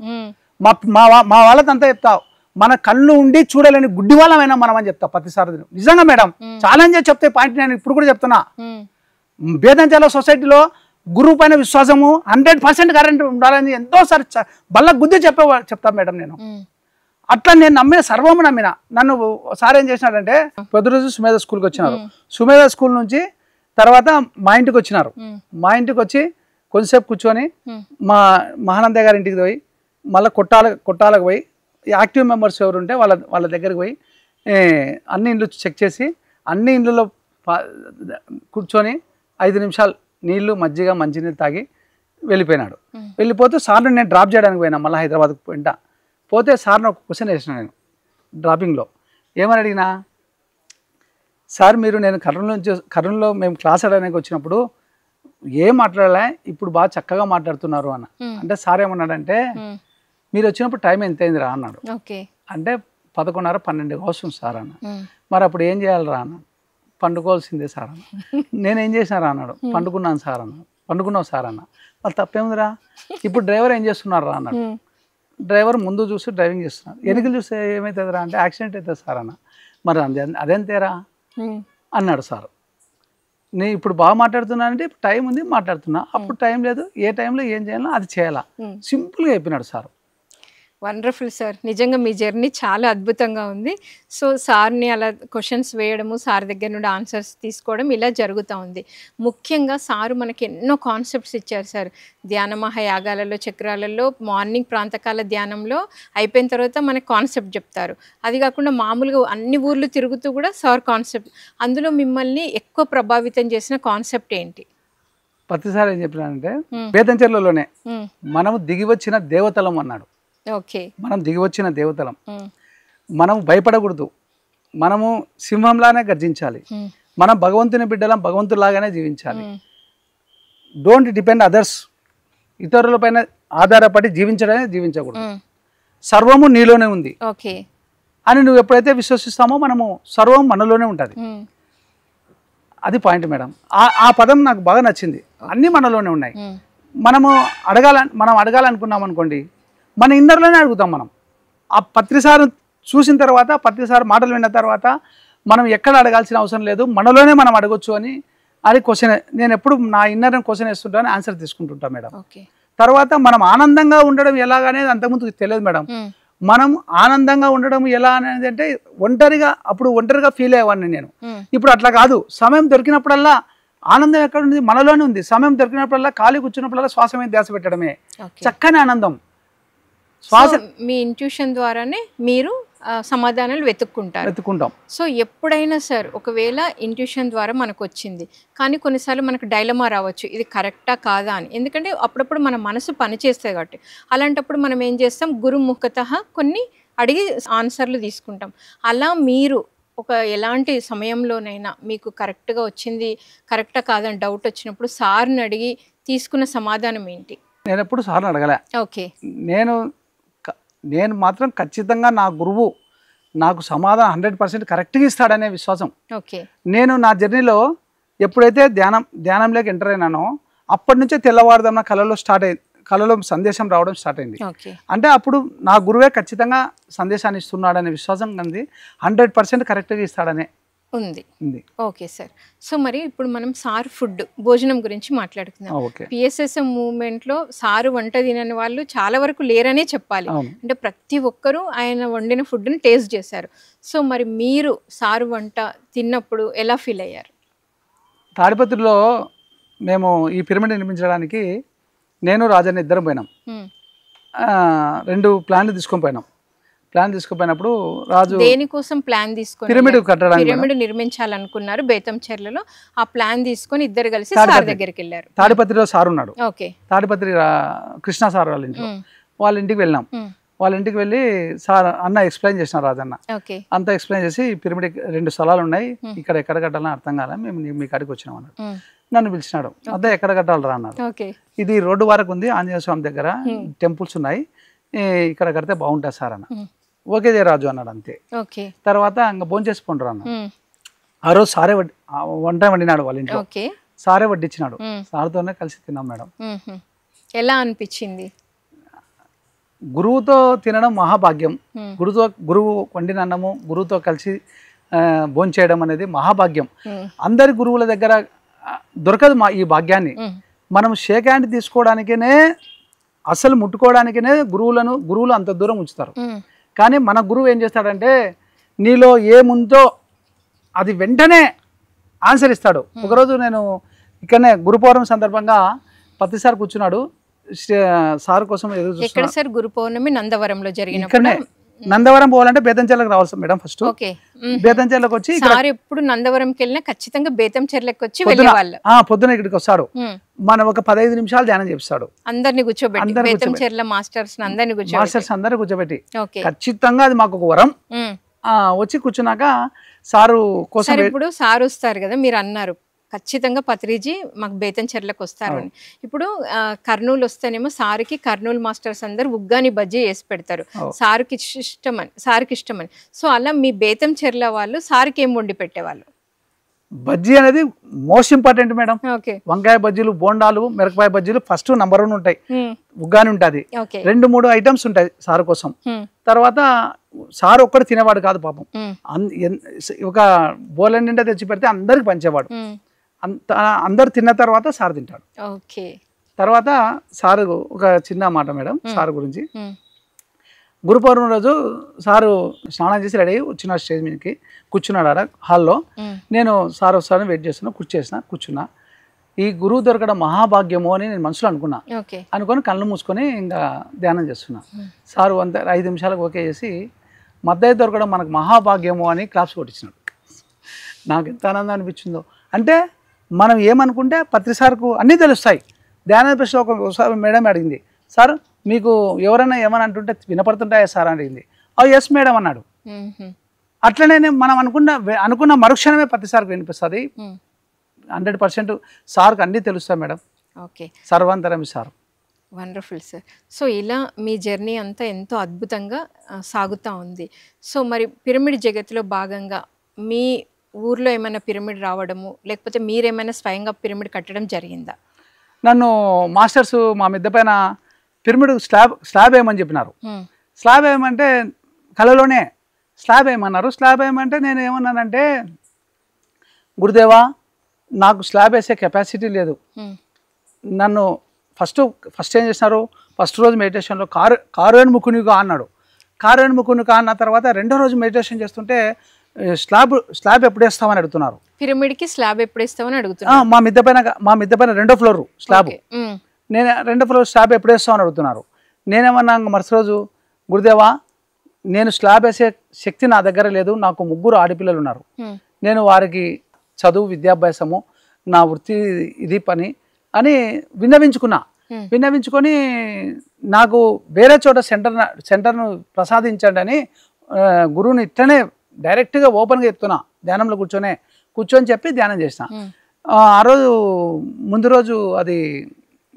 మా వాళ్ళదంతా చెప్తా, మన కళ్ళు ఉండి చూడలేని గుడ్డి వాళ్ళమైనా మనం అని చెప్తా ప్రతిసారి. నిజంగా మేడం, ఛాలెంజ్ చేసి చెప్తే పాయింట్ నేను ఇప్పుడు కూడా చెప్తున్నా. బేతంచెర్ల సొసైటీలో గురువు పైన విశ్వాసము 100% కరెంట్ ఉండాలని ఎంతోసారి బల్ల గుద్ది చెప్తా మేడం. నేను అట్లా నేను నమ్మిన, సర్వము నమ్మిన. నన్ను సార్ ఏం చేసినాడంటే, ప్రతి రోజు సుమేధ స్కూల్కి వచ్చినారు. సుమేధ స్కూల్ నుంచి తర్వాత మా ఇంటికి వచ్చినారు. మా ఇంటికి వచ్చి కొంచెంసేపు కూర్చొని మా మహానందయ్య గారి ఇంటికి పోయి, మళ్ళీ కొట్టాలకు పోయి యాక్టివ్ మెంబర్స్ ఎవరు ఉంటే వాళ్ళ దగ్గరికి పోయి అన్ని ఇండ్లు చెక్ చేసి, అన్ని ఇండ్లలో కూర్చొని 5 నిమిషాలు నీళ్లు, మజ్జిగ, మంచినీళ్ళు తాగి వెళ్ళిపోయినాడు. వెళ్ళిపోతే సార్ని నేను డ్రాప్ చేయడానికి పోయినా, మళ్ళీ హైదరాబాద్కి పోతే సార్ని ఒక క్వశ్చన్ వేసిన నేను డ్రాపింగ్లో. ఏమని అడిగినా, సార్ మీరు నేను కర్నూలులో మేము క్లాస్ ఆడడానికి వచ్చినప్పుడు ఏం మాట్లాడలే, ఇప్పుడు బాగా చక్కగా మాట్లాడుతున్నారు అన్న. అంటే సార్ ఏమన్నాడంటే, మీరు వచ్చినప్పుడు టైం ఎంత అయిందిరా అన్నాడు. అంటే 11:30, 12 వస్తుంది సార్ అన్న. మరి అప్పుడు ఏం చేయాలిరా అన్న. పండుకోవాల్సిందే సార్ అన్న. నేనేం చేసినారా అన్నాడు. పండుకున్నాను సార్ అన్న. పండుకున్నావు సార్ అన్న. వాళ్ళు తప్పేముందిరా, ఇప్పుడు డ్రైవర్ ఏం చేస్తున్నారు రా అన్నాడు. డ్రైవర్ ముందు చూసి డ్రైవింగ్ చేస్తున్నాడు, వెనుకలు చూస్తే ఏమవుతుందిరా అంటే యాక్సిడెంట్ అవుతుంది సార్ అన్న. మరి అదేంతేరా అన్నాడు సార్. నేను ఇప్పుడు బాగా మాట్లాడుతున్నానంటే ఇప్పుడు టైం ఉంది మాట్లాడుతున్నా, అప్పుడు టైం లేదు, ఏ టైంలో ఏం చేయాలో అది చేయాలా, సింపుల్గా చెప్పినాడు సార్. వండర్ఫుల్ సార్, నిజంగా మీ జర్నీ చాలా అద్భుతంగా ఉంది. సో సార్ని అలా క్వశ్చన్స్ వేయడము, సార్ దగ్గర నుండి ఆన్సర్స్ తీసుకోవడం ఇలా జరుగుతూ ఉంది. ముఖ్యంగా సారు మనకి ఎన్నో కాన్సెప్ట్స్ ఇచ్చారు సార్. ధ్యాన మహాయాగాలలో, చక్రాలలో, మార్నింగ్ ప్రాంతకాల ధ్యానంలో అయిపోయిన తర్వాత మనకి కాన్సెప్ట్ చెప్తారు. అది కాకుండా మామూలుగా అన్ని ఊర్లు తిరుగుతూ కూడా సార్ కాన్సెప్ట్. అందులో మిమ్మల్ని ఎక్కువ ప్రభావితం చేసిన కాన్సెప్ట్ ఏంటి? ప్రతిసారి ఏం చెప్పినానంటే, బేతంచెర్లలోనే మనము దిగి వచ్చిన దేవతలం అన్నాడు. ఓకే, మనం దిగి వచ్చిన దేవతలం, మనం భయపడకూడదు, మనము సింహంలానే గర్జించాలి, మనం భగవంతుని బిడ్డలం, భగవంతులాగానే జీవించాలి. డోంట్ డిపెండ్ అదర్స్, ఇతరులపైన ఆధారపడి జీవించకూడదు. సర్వము నీలోనే ఉంది అని నువ్వు ఎప్పుడైతే విశ్వసిస్తామో మనము సర్వం మనలోనే ఉంటుంది. అది పాయింట్ మేడం. ఆ పదం నాకు బాగా నచ్చింది. అన్నీ మనలోనే ఉన్నాయి. మనం అడగాలనుకున్నాం అనుకోండి, మన ఇన్నర్లోనే అడుగుతాం. మనం ఆ పత్రిసారి చూసిన తర్వాత, పత్రిసారి మాటలు విన్న తర్వాత మనం ఎక్కడ అడగాల్సిన అవసరం లేదు, మనలోనే మనం అడగొచ్చు అని క్వశ్చన్. నేను ఎప్పుడు నా ఇన్నర్ని క్వశ్చన్ వేస్తుంటాను, ఆన్సర్ తీసుకుంటుంటా మేడం. తర్వాత మనం ఆనందంగా ఉండడం ఎలాగనేది అంతకుముందు తెలియదు మేడం. మనం ఆనందంగా ఉండడం ఎలా అనేది అంటే అప్పుడు ఒంటరిగా ఫీల్ అయ్యేవాడిని నేను. ఇప్పుడు అట్లా కాదు, సమయం దొరికినప్పుడల్లా ఆనందం ఎక్కడ ఉంది, మనలోనే ఉంది. సమయం దొరికినప్పుడల్లా, ఖాళీ కూర్చున్నప్పుడల్లా శ్వాస మీద ధ్యాస పెట్టడమే చక్కని ఆనందం. మీ ఇంట్యూషన్ ద్వారానే మీరు సమాధానాలు వెతుక్కుంటాం. సో ఎప్పుడైనా సార్ ఒకవేళ ఇంట్యూషన్ ద్వారా మనకు వచ్చింది, కానీ కొన్నిసార్లు మనకు డైలమా రావచ్చు, ఇది కరెక్టా కాదా అని. ఎందుకంటే అప్పుడప్పుడు మన మనసు పనిచేస్తుంది కాబట్టి. అలాంటప్పుడు మనం ఏం చేస్తాం, గురుముఖతః కొన్ని అడిగి ఆన్సర్లు తీసుకుంటాం. అలా మీరు ఎలాంటి సమయంలోనైనా మీకు కరెక్ట్గా వచ్చింది, కరెక్టా కాదని డౌట్ వచ్చినప్పుడు సార్ని అడిగి తీసుకున్న సమాధానం ఏంటి? నేను ఎప్పుడు సార్ని అడగలే. ఓకే, నేను మాత్రం ఖచ్చితంగా నా గురువు నాకు సమాధానం 100% కరెక్ట్గా ఇస్తాడనే విశ్వాసం. ఓకే, నేను నా జర్నీలో ఎప్పుడైతే ధ్యానంలోకి ఎంటర్ అయినానో అప్పటి నుంచే తెల్లవారుదాం నా కళలో సందేశం రావడం స్టార్ట్ అయింది. అంటే అప్పుడు నా గురువే ఖచ్చితంగా సందేశాన్ని ఇస్తున్నాడనే విశ్వాసం కంది, 100% కరెక్ట్గా ఇస్తాడనే ఉంది. ఉంది. Okay sir. సో మరి ఇప్పుడు మనం సార్ ఫుడ్ భోజనం గురించి మాట్లాడుకుందాం. ఓకే. పిఎస్ఎస్ఎం మూవ్మెంట్లో సారు వంట తినని వాళ్ళు చాలా వరకు లేరనే చెప్పాలి. అవును. అంటే ప్రతి ఒక్కరూ ఆయన వండిన ఫుడ్ని టేస్ట్ చేశారు. సో మరి మీరు సారు వంట తిన్నప్పుడు ఎలా ఫీల్ అయ్యారు? తాడిపత్రిలో మేము ఈ పిరమిడ్ నిర్మించడానికి నేను రాజన్న ఇద్దరం పోయినాం. 2 ప్లాన్లు తీసుకొని పోయినాం. ప్లాన్ తీసుకుపోయినప్పుడు రాజు దేనికోసం ప్లాన్ తీసుకొని పిరమిడ్ కట్టడానికి పిరమిడ్ నిర్మించాలనుకున్నారు బేతంచెర్లలో. ఆ ప్లాన్ తీసుకొని ఇద్దరు కలిసి సార్ దగ్గరికి వెళ్ళారు. తాడిపత్రిలో సార్ ఉన్నాడు. ఓకే. తాడిపత్రి కృష్ణ సార్ వాళ్ళ ఇంట్లో, వాళ్ళ ఇంటికి వెళ్ళాం. వాళ్ళ ఇంటికి వెళ్ళి సార్ అన్న ఎక్స్ప్లెయిన్ చేసిన రాజన్న ఓకే. అంతా ఎక్స్ప్లెయిన్ చేసి పిరమిడ్ 2 స్థలాలు ఉన్నాయి, ఇక్కడ ఎక్కడ కట్టాలని అర్థం కాలే, మేము మీ కాడికి వచ్చినాం అన్నాడు. నన్ను పిలిచినాడు. అదే ఎక్కడ కట్టాలి రా అన్నాడు. ఇది రోడ్డు వరకు ఉంది, ఆంజనేయ స్వామి దగ్గర టెంపుల్స్ ఉన్నాయి, ఇక్కడ కడితే బాగుంటుంది సార్ అన్న. ఓకే రాజు అన్నాడు. అంతే. తర్వాత ఇంకా భోజనం చేసుకుంటారు అన్న. ఆ రోజు సారే వంట వండినాడు వాళ్ళ ఇంట్లో, సారే వడ్డించినాడు. సార్తోనే కలిసి తిన్నాం మేడం. ఎలా అనిపించింది? గురువుతో తినడం మహాభాగ్యం. గురువు వండిన అన్నము గురువుతో కలిసి భోజనం చేయడం అనేది మహాభాగ్యం. అందరి గురువుల దగ్గర దొరకదు ఈ భాగ్యాన్ని. మనం షేక్ హ్యాండ్ తీసుకోవడానికనే, అసలు ముట్టుకోవడానికనే గురువులు అంత దూరం ఉంచుతారు. కానీ మన గురువు ఏం చేస్తాడంటే నీలో ఏముందో అది వెంటనే ఆన్సర్ ఇస్తాడు. ఒకరోజు నేను ఇక్కడనే గురు పౌర్ణమి సందర్భంగా ప్రతిసారి కూర్చున్నాడు. సార్ కోసం ఎదురు చూస్తున్నాడు. సార్ గురు పౌర్ణమి నందవరంలో జరిగిన ఇక్కడనే నందవరం పోవాలంటే బేతంచెర్లకు రావాలి మేడం. ఫస్ట్ బేతంచెర్లకు వచ్చి ఎప్పుడు నందవరంకి వెళ్ళినా ఖచ్చితంగా బేతంచెర్లకు వచ్చి వెళ్ళేవాళ్ళు. పొద్దున ఇక్కడికి వస్తాడు. మనం ఒక 15 నిమిషాలు ధ్యానం చేస్తాడు. అందరిని కూర్చోబెట్టి బేతంచెర్ల మాస్టర్స్ అందరిని కూర్చోబెట్టి ఖచ్చితంగా అది మాకు ఒక వరం. వచ్చి కూర్చున్నాక సారు కోసం ఇప్పుడు సార్ వస్తారు కదా, మీరు అన్నారు ఖచ్చితంగా పత్రిజీ మాకు బేతంచెర్లకు వస్తారు అని. ఇప్పుడు కర్నూలు వస్తేనేమో సార్కి కర్నూలు మాస్టర్స్ అందరు ఉగ్గాని బజ్జీ వేసి పెడతారు, సార్కి ఇష్టమని. సో అలా మీ బేతంచెర్ల వాళ్ళు సార్కి ఏం వండి పెట్టేవాళ్ళు? బజ్జీ అనేది మోస్ట్ ఇంపార్టెంట్ మేడం. వంకాయ బజ్జీలు, బోండాలు, మిరపకాయ బజ్జీలు ఫస్ట్ నంబర్ 1 ఉంటాయి. ఉగ్గాని ఉంటుంది, 2-3 ఐటమ్స్ ఉంటాయి సార్ కోసం. తర్వాత సార్ ఒక్కడు తినేవాడు కాదు పాపం. ఒక బోలెన్ నిండా తెచ్చి పెడితే అందరికి పంచేవాడు. అందరు తిన్న తర్వాత సార్ తింటాడు. తర్వాత సారు ఒక చిన్న మాట మేడం సార్ గురించి. గురు పౌర్ణమి రోజు సారు స్నానం చేసి రెడీ వచ్చిన స్టేజ్ మీదకి కూర్చున్నాడు ఆడ హాల్లో. నేను సార్ వస్తారని వెయిట్ చేస్తున్నా, కూర్చున్నా. ఈ గురువు దొరకడం మహాభాగ్యము అని నేను మనసులో అనుకొని కళ్ళు మూసుకొని ఇంకా ధ్యానం చేస్తున్నా. సారు అంత 5 నిమిషాలకు ఓకే చేసి మద్దతు దొరకడం మనకు మహాభాగ్యము అని క్లాప్స్ కొట్టించినాడు. నాకు ఎంత ఆనందం అనిపించిందో. అంటే మనం ఏమనుకుంటే పత్రిసార్కు అన్నీ తెలుస్తాయి. ధ్యాన ప్రశ్న ఒకసారి మేడం అడిగింది, సార్ మీకు ఎవరైనా ఏమని అంటుంటే వినపడుతుంటాయా సార్ అడిగింది. ఎస్ మేడం అన్నాడు. అట్లనే మనం అనుకున్న మరుక్షణమే పత్రిసార్కు వినిపిస్తుంది. 100% సార్కు అన్నీ తెలుస్తాయి మేడం. సర్వాంతరమి సార్. Wonderful sir. సో ఇలా మీ జర్నీ అంతా ఎంతో అద్భుతంగా సాగుతూ ఉంది. సో మరి పిరమిడ్ జగత్తులో భాగంగా మీ ఊర్లో ఏమైనా పిరమిడ్ రావడము, లేకపోతే మీరేమైనా స్వయంగా పిరమిడ్ కట్టడం జరిగిందా? నన్ను మాస్టర్స్ మా మిద్దె పైన పిరమిడ్ స్లాబ్ వేయమని చెప్పినారు. స్లాబ్ వేయమంటే కళలోనే స్లాబ్ వేయమన్నారు. స్లాబ్ వేయమంటే నేను ఏమన్నానంటే, గురుదేవా నాకు స్లాబ్ వేసే కెపాసిటీ లేదు. నన్ను ఫస్ట్ ఏం చేసినారు, ఫస్ట్ రోజు మెడిటేషన్లో కారువేణు ముక్కునిగా అన్నాడు. కారువేణు ముక్కునిగా అన్న తర్వాత 2వ రోజు మెడిటేషన్ చేస్తుంటే స్లాబ్ ఎప్పుడు వేస్తామని అడుగుతున్నారు. పిరమిడ్కి స్లాబ్ ఎప్పుడు వేస్తామని అడుగుతున్నారు. మా మిద్దె పైన 2వ ఫ్లోర్ స్లాబ్. నేను 2వ ఫ్లోర్ స్లాబ్ ఎప్పుడు వేస్తామని అడుగుతున్నారు. నేనేమన్నా మరుసటి రోజు, గురుదేవా నేను స్లాబ్ వేసే శక్తి నా దగ్గర లేదు, నాకు 3 ఆడపిల్లలు ఉన్నారు, నేను వారికి చదువు విద్యాభ్యాసము నా వృత్తి ఇది పని అని విన్నవించుకొని నాకు వేరే చోట సెంటర్ను ప్రసాదించండి అని గురువుని ఇట్లనే డైరెక్ట్గా ఓపెన్గా చెప్తున్నా. ధ్యానంలో కూర్చొని చెప్పి ధ్యానం చేసిన. ఆ రోజు ముందు రోజు అది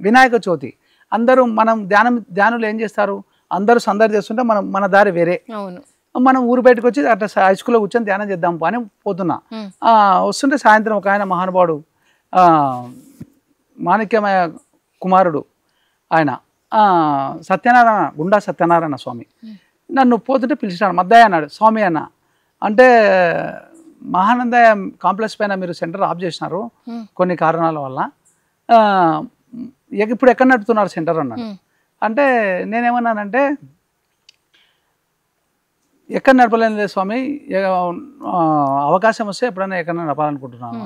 వినాయక చవితి. అందరూ మనం ధ్యానులు ఏం చేస్తారు, అందరూ సందడి చేస్తుంటే మన దారి వేరే. మనం ఊరు బయటకు వచ్చి అట్లా హై స్కూల్లో కూర్చొని ధ్యానం చేద్దాం అని పోతున్నా. వస్తుంటే సాయంత్రం ఒక ఆయన మహానుభావుడు, మాణిక్యమయ కుమారుడు, ఆయన గుండా సత్యనారాయణ స్వామి, నన్ను పోతుంటే పిలిచినాడు. మద్దయ్య అన్నాడు. స్వామి అన్న అంటే మహానంద కాంప్లెక్స్ పైన మీరు సెంటర్ ఆఫ్ చేసినారు కొన్ని కారణాల వల్ల, ఇప్పుడు ఎక్కడ నడుపుతున్నారు సెంటర్ అన్నాడు. అంటే నేనేమన్నానంటే ఎక్కడ నడపలేను లేదు స్వామి, అవకాశం వస్తే ఎప్పుడైనా ఎక్కడ నడపాలనుకుంటున్నాను.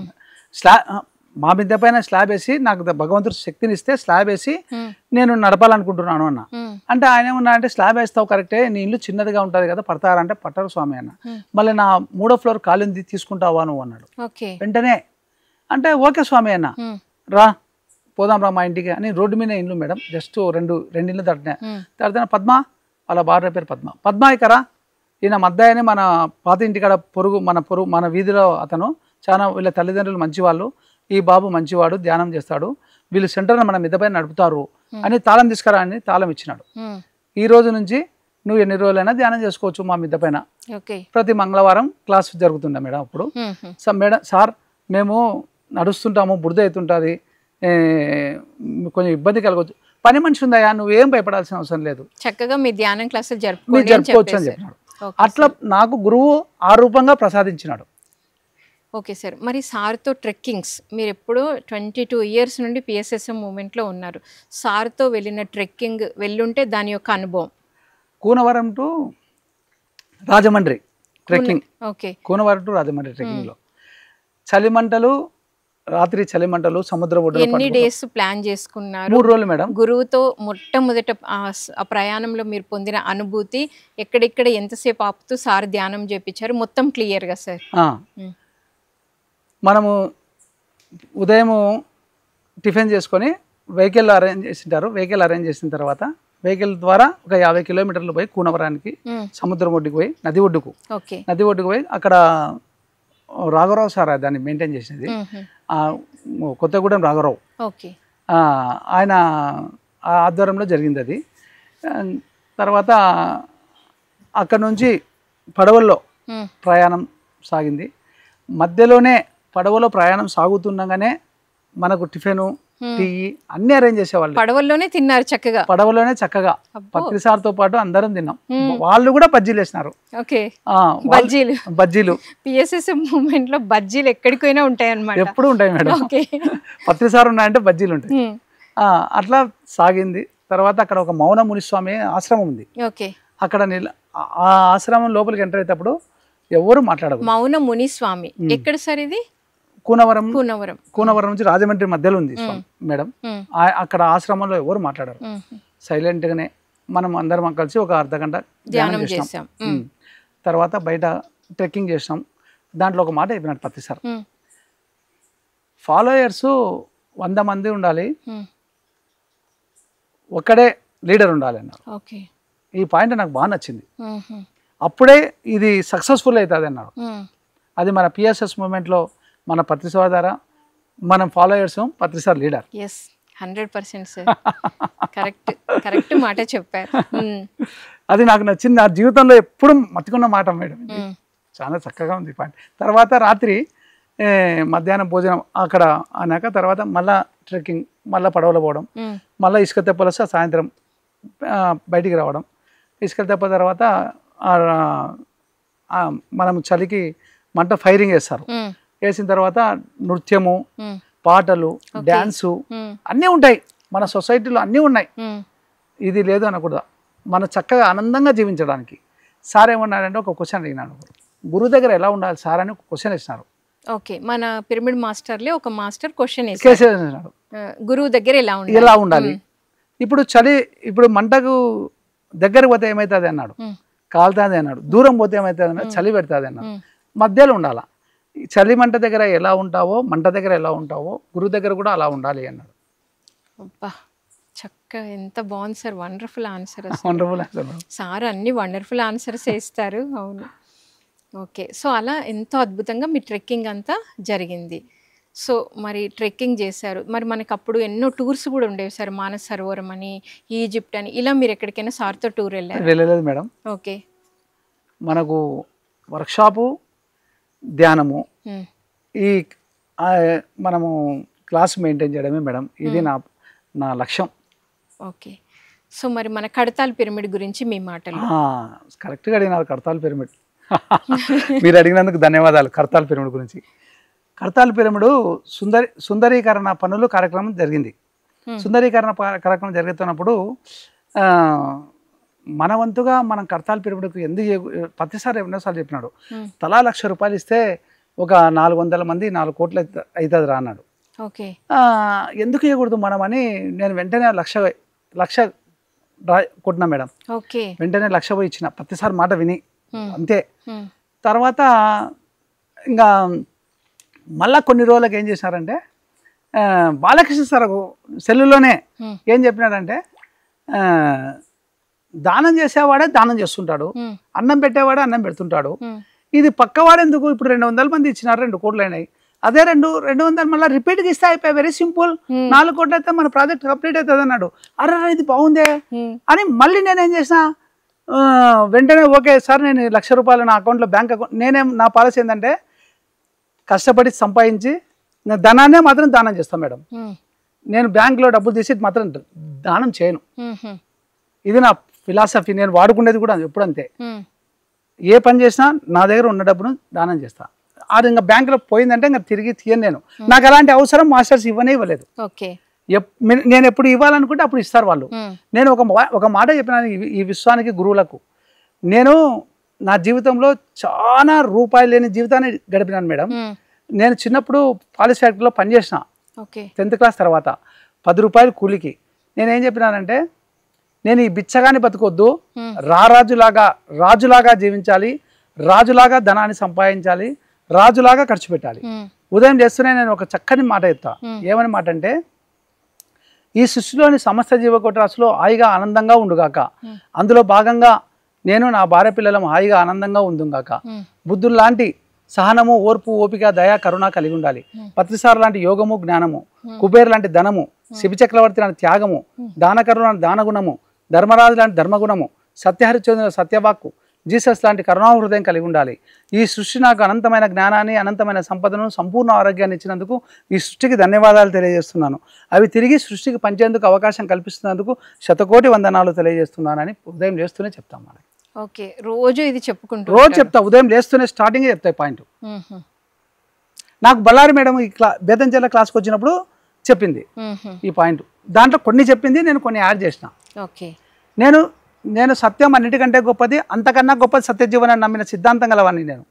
మా మిద్దె పైన స్లాబ్ వేసి నాకు భగవంతుడు శక్తిని ఇస్తే స్లాబ్ వేసి నేను నడపాలనుకుంటున్నాను అన్న. అంటే ఆయన ఏమన్నా అంటే స్లాబ్ వేస్తావు కరెక్టే, నీ ఇల్లు చిన్నదిగా ఉంటుంది కదా, పడతారంటే పట్టరు స్వామి అన్న. మళ్ళీ నా 3వ ఫ్లోర్ కాలింది తీసుకుంటావా నువ్వు అన్నాడు వెంటనే. అంటే ఓకే స్వామి అన్న, రా పోదాం రా మా ఇంటికి అని. రోడ్డు మీద ఇల్లు మేడం, జస్ట్ రెండు ఇల్లు దాటినా పద్మ, వాళ్ళ భార్య పేరు పద్మ ఇకరా, ఈయన మద్దయ్యని మన పాత ఇంటికాడ మన వీధిలో అతను, చాలా వీళ్ళ తల్లిదండ్రులు మంచివాళ్ళు, ఈ బాబు మంచివాడు, ధ్యానం చేస్తాడు, వీళ్ళు సెంటర్ని మన మిద్దె పైన నడుపుతారు అని తాళం తీసుకురా అని తాళం ఇచ్చినాడు. ఈ రోజు నుంచి నువ్వు ఎన్ని రోజులైనా ధ్యానం చేసుకోవచ్చు మా మిద్దె పైన. ప్రతి మంగళవారం క్లాస్ జరుగుతుండే మేడం. అప్పుడు సార్ మేము నడుస్తుంటాము, బురద అవుతుంటుంది, కొంచెం ఇబ్బంది కలగవచ్చు, పని మనిషి ఉందయా, నువ్వేం భయపడాల్సిన అవసరం లేదు, చక్కగా మీ ధ్యానం క్లాసులు జరుపుకోవచ్చు అని చెప్పినాడు. అట్లా నాకు గురువు ఆ రూపంగా ప్రసాదించినాడు. Okay sir. మరి సార్తో ట్రెక్కింగ్స్ మీరు ఎప్పుడూ 22 ఇయర్స్ నుండి పిఎస్ఎస్ఎం మూమెంట్లో ఉన్నారు. సార్తో వెళ్ళిన ట్రెక్కింగ్ వెళ్ళుంటే దాని యొక్క అనుభవం. Koonavaram to Rajahmundry trekking. Okay. Koonavaram to Rajahmundry ట్రెక్కింగ్లో చలిమంటలు, రాత్రి చలిమంటలు, సముద్ర ఒడ్డున. ఎన్ని డేస్ ప్లాన్ చేసుకున్నారు? 3 రోజులు మేడం. గురువుతో మొట్టమొదట ఆ ప్రయాణంలో మీరు పొందిన అనుభూతి, ఎక్కడెక్కడ ఎంతసేపు ఆపుతూ సార్ ధ్యానం చేపించారు, మొత్తం క్లియర్గా సార్. మనము ఉదయం టిఫిన్ చేసుకొని వెహికల్ అరేంజ్ చేసింటారు. వెహికల్ అరేంజ్ చేసిన తర్వాత వెహికల్ ద్వారా ఒక 50 కిలోమీటర్లు పోయి కూనవరానికి, సముద్రం ఒడ్డుకు పోయి, నది ఒడ్డుకు పోయి అక్కడ రాఘవరావు సార్ దాన్ని మెయింటైన్ చేసేది, కొత్తగూడెం రాఘవరావు, ఆయన ఆధ్వర్యంలో జరిగింది అది. తర్వాత అక్కడ నుంచి పడవల్లో ప్రయాణం సాగింది. మధ్యలోనే పడవలో ప్రయాణం సాగుతుండగానే మనకు టిఫిన్, టీ అన్ని అరేంజ్ చేసేవాళ్ళు. పడవల్లోనే తిన్నారు చక్కగా. పడవలోనే చక్కగా పత్రి సార్తో పాటు అందరం తిన్నాం. వాళ్ళు కూడా బజ్జీలు వేసినారు. బజ్జీలు పిఎస్ఎస్ఎం మూమెంట్ లో బజ్జీలు ఎక్కడికైనా ఉంటాయి అన్నమాట. ఎప్పుడు ఉంటాయి మేడం. పత్రి సార్ ఉన్నాయంటే బజ్జీలు ఉంటాయి. అట్లా సాగింది. తర్వాత అక్కడ ఒక మౌన మునిస్వామి ఆశ్రమం ఉంది. అక్కడ ఆ ఆశ్రమం లోపలికి ఎంటర్ అయ్యేటప్పుడు ఎవరు మాట్లాడరు. మౌన మునిస్వామి ఎక్కడ సార్ ఇది? కూనవరం నుంచి రాజమండ్రి మధ్యలో ఉంది మేడం. అక్కడ ఆశ్రమంలో ఎవరు మాట్లాడారు, సైలెంట్ గానే మనం అందరం కలిసి ఒక అర్ధగంట ధ్యానం చేసాం. తర్వాత బయట ట్రెక్కింగ్ చేసాం. దాంట్లో ఒక మాట చెప్పినట్టు పత్తి సార్, ఫాలోయర్స్ 100 మంది ఉండాలి, ఒక్కడే లీడర్ ఉండాలి అన్నారు. ఈ పాయింట్ నాకు బాగా నచ్చింది. అప్పుడే ఇది సక్సెస్ఫుల్ అవుతుంది అన్నారు. అది మన పిఎస్ఎస్ మూమెంట్లో మన పత్రిసార్ ద్వారా మనం ఫాలోయర్స్, పత్రిసార్ లీడర్. 100% సార్, కరెక్ట్ మాట చెప్పారు. అది నాకు నచ్చింది. నా జీవితంలో ఎప్పుడు మతికున్న మాట మేడం. చాలా చక్కగా ఉంది పాయింట్. తర్వాత రాత్రి మధ్యాహ్నం భోజనం అక్కడ అన్నాక తర్వాత మళ్ళా ట్రెక్కింగ్, మళ్ళీ పడవలో పోవడం, మళ్ళీ ఇసుక తెప్పలు వస్తే సాయంత్రం బయటికి రావడం. ఇసుక తెప్ప తర్వాత మనం చలికి మంట ఫైరింగ్ వేస్తారు. వేసిన తర్వాత నృత్యము, పాటలు, డ్యాన్సు అన్నీ ఉంటాయి. మన సొసైటీలో అన్నీ ఉన్నాయి. ఇది లేదు అనకూడదు. మన చక్కగా ఆనందంగా జీవించడానికి. సార్ ఏమన్నాడంటే ఒక క్వశ్చన్ అడిగినాడు, గురువు దగ్గర ఎలా ఉండాలి సార్ అని ఒక క్వశ్చన్ ఇచ్చినారు. ఓకే, మన పిరమిడ్ మాస్టర్లే ఒక మాస్టర్ క్వశ్చన్ ఇచ్చినాడు, గురువు దగ్గర ఎలా ఉండాలి. ఇప్పుడు మంటకు దగ్గర పోతే ఏమవుతుంది అన్నాడు, కాలుతుంది అన్నాడు. దూరం పోతే ఏమవుతుంది అన్నాడు, చలి పెడుతుంది అన్నాడు. మధ్యలో ఉండాలా. చలి మంట దగ్గర ఎలా ఉంటావో, మంట దగ్గర ఎలా ఉంటావో, గురువు దగ్గర కూడా అలా ఉండాలి అన్నాడు. అబ్బా చక్కగా, ఎంత బాగుంది sir. Wonderful answer. Wonderful answer sir అన్ని వండర్ఫుల్ ఆన్సర్స్ ఇస్తారు. అవును. ఓకే, సో అలా ఎంతో అద్భుతంగా మీ ట్రెక్కింగ్ అంతా జరిగింది. సో మరి ట్రెక్కింగ్ చేశారు. మరి మనకు అప్పుడు ఎన్నో టూర్స్ కూడా ఉండేవి సార్, మానస సరోవరం అని, ఈజిప్ట్ అని, ఇలా మీరు ఎక్కడికైనా సార్తో టూర్ వెళ్ళలేదు మేడం. ఓకే, మనకు వర్క్షాపు, ధ్యానము, ఈ మనము క్లాస్ మెయింటైన్ చేయడమే మేడం. ఇది నా లక్ష్యం. ఓకే, సో మరి మన కడతాల్ పిరమిడ్ గురించి మీ మాటలు. కరెక్ట్గా అడిగినారు. కడతాల్ పిరమిడ్ మీరు అడిగినందుకు ధన్యవాదాలు. కర్తాల్ పిరమిడ్ గురించి. కర్తాల్ పిరమిడ్ సుందరీకరణ పనులు కార్యక్రమం జరిగింది. సుందరీకరణ కార్యక్రమం జరుగుతున్నప్పుడు మన వంతుగా మనం కర్తాల్ పిరమిడ్కు ఎందుకు ప్రతిసారి ఎన్నోసార్లు చెప్పినాడు, తలా ₹1,00,000 ఇస్తే ఒక 400 మంది 4 కోట్లు అవుతుంది రా అన్నాడు. ఎందుకు ఇవ్వకూడదు మనం అని నేను వెంటనే లక్ష కొట్టినా మేడం. వెంటనే 1,00,000 పోయి ఇచ్చిన, ప్రతిసారి మాట విని అంతే. తర్వాత ఇంకా మళ్ళా కొన్ని రోజులకు ఏం చేశారంటే బాలకృష్ణ సార్ సెల్లులోనే ఏం చెప్పినాడంటే దానం చేసేవాడే దానం చేస్తుంటాడు, అన్నం పెట్టేవాడే అన్నం పెడుతుంటాడు, ఇది పక్కవాడు ఎందుకు, ఇప్పుడు 200 మంది ఇచ్చినారు 2 కోట్లు అయినాయి, అదే 200 మళ్ళీ రిపీట్గా ఇస్తే అయిపోయి, వెరీ సింపుల్, 4 కోట్లు అయితే మన ప్రాజెక్ట్ కంప్లీట్ అవుతుంది అన్నాడు. అరే ఇది బాగుందే అని మళ్ళీ నేనేం చేసిన, వెంటనే ఓకే సార్ నేను ₹1,00,000 నా అకౌంట్లో బ్యాంక్ అకౌంట్ నా పాలసీ ఏంటంటే కష్టపడి సంపాదించి ధనాన్నే మాత్రం దానం చేస్తాను మేడం. నేను బ్యాంక్లో డబ్బులు తీసి మాత్రం దానం చేయను. ఇది నా ఫిలాసఫీ, నేను వాడుకునేది కూడా ఎప్పుడు అంతే. ఏ పని చేసినా నా దగ్గర ఉన్న డబ్బును దానం చేస్తా. అది ఇంకా బ్యాంకులో పోయిందంటే ఇంకా తిరిగి తీయను నేను. నాకు అలాంటి అవసరం మాస్టర్స్ ఇవ్వలేదు. నేను ఎప్పుడు ఇవ్వాలనుకుంటే అప్పుడు ఇస్తారు వాళ్ళు. నేను ఒక మాట చెప్పినాను ఈ విశ్వానికి గురువులకు, నేను నా జీవితంలో చాలా రూపాయలు లేని జీవితాన్ని గడిపినాను మేడం. నేను చిన్నప్పుడు పాలిస్ ఫ్యాక్టరీలో పనిచేసిన 10th క్లాస్ తర్వాత ₹10 కూలికి. నేనేం చెప్పినానంటే నేను ఈ బిచ్చగాని బతుకొద్దు, రాజులాగా జీవించాలి, రాజులాగా ధనాన్ని సంపాదించాలి, రాజులాగా ఖర్చు పెట్టాలి. ఉదయం చేస్తూనే నేను ఒక చక్కని మాట చెప్తా. ఏమని మాట అంటే, ఈ సృష్టిలోని సమస్త జీవకోటి హాయిగా ఆనందంగా ఉండుగాక, అందులో భాగంగా నేను నా భార్య పిల్లలం హాయిగా ఆనందంగా ఉందుగాక, బుద్ధులు లాంటి సహనము, ఓర్పు, ఓపిక, దయ, కరుణ కలిగి ఉండాలి, పత్రిసార్ లాంటి యోగము, జ్ఞానము, కుబేర్ లాంటి ధనము, శిబి చక్రవర్తి లాంటి త్యాగము, దానకరుణ లాంటి దానగుణము, ధర్మరాజు లాంటి ధర్మగుణము, సత్యహరిచంద్ర సత్యవాక్కు, జీసస్ లాంటి కరుణాహృదయం కలిగి ఉండాలి. ఈ సృష్టి నాకు అనంతమైన జ్ఞానాన్ని, అనంతమైన సంపదను, సంపూర్ణ ఆరోగ్యాన్ని ఇచ్చినందుకు ఈ సృష్టికి ధన్యవాదాలు తెలియజేస్తున్నాను. అవి తిరిగి సృష్టికి పంచేందుకు అవకాశం కల్పిస్తున్నందుకు శతకోటి వందనాలు తెలియజేస్తున్నానని ఉదయం లేస్తూనే చెప్తాం మనకి. రోజు ఇది చెప్పుకుంటూ రోజు చెప్తా, ఉదయం లేస్తూనే స్టార్టింగ్ చెప్తాయి పాయింట్. నాకు బళ్ళారి మేడం ఈ బేతంచెర్ల క్లాస్కి వచ్చినప్పుడు చెప్పింది ఈ పాయింట్. దాంట్లో కొన్ని చెప్పింది, నేను కొన్ని యాడ్ చేసిన. నేను సత్యం అన్నిటికంటే గొప్పది, అంతకన్నా గొప్పది సత్యజీవనం నమ్మిన సిద్ధాంతం గలవాన్ని నేను.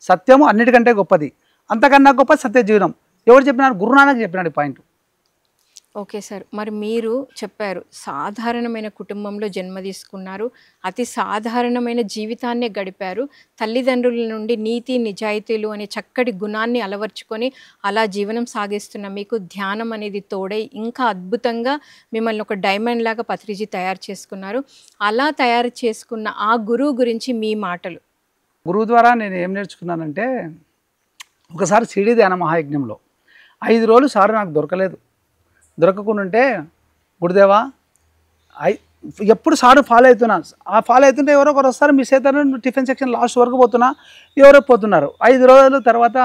సత్యము అన్నిటికంటే గొప్పది, అంతకన్నా గొప్పది సత్యజీవనం. ఎవరు చెప్పినారు? గురునానక్ చెప్పినాడు ఈ పాయింట్. ఓకే సార్, మరి మీరు చెప్పారు సాధారణమైన కుటుంబంలో జన్మ తీసుకున్నారు, అతి సాధారణమైన జీవితాన్నే గడిపారు, తల్లిదండ్రుల నుండి నీతి నిజాయితీలు అనే చక్కటి గుణాన్ని అలవర్చుకొని అలా జీవనం సాగిస్తున్న మీకు ధ్యానం అనేది తోడై ఇంకా అద్భుతంగా మిమ్మల్ని ఒక డైమండ్ లాగా పత్రిజీ తయారు చేసుకున్నారు. అలా తయారు చేసుకున్న ఆ గురువు గురించి మీ మాటలు. గురువు ద్వారా నేను ఏం నేర్చుకున్నానంటే, ఒకసారి సిడి ధ్యాన మహాయజ్ఞంలో 5 రోజులు సార్ నాకు దొరకకుండాంటే, గురుదేవా ఎప్పుడు సారు ఫాలో అవుతున్నా, ఆ ఫాలో అవుతుంటే ఎవరో ఒకరు వస్తారు, మిస్ అవుతారు, టిఫిన్ సెక్షన్ లాస్ట్ వరకు పోతున్నా, ఎవరో పోతున్నారు. 5 రోజుల తర్వాత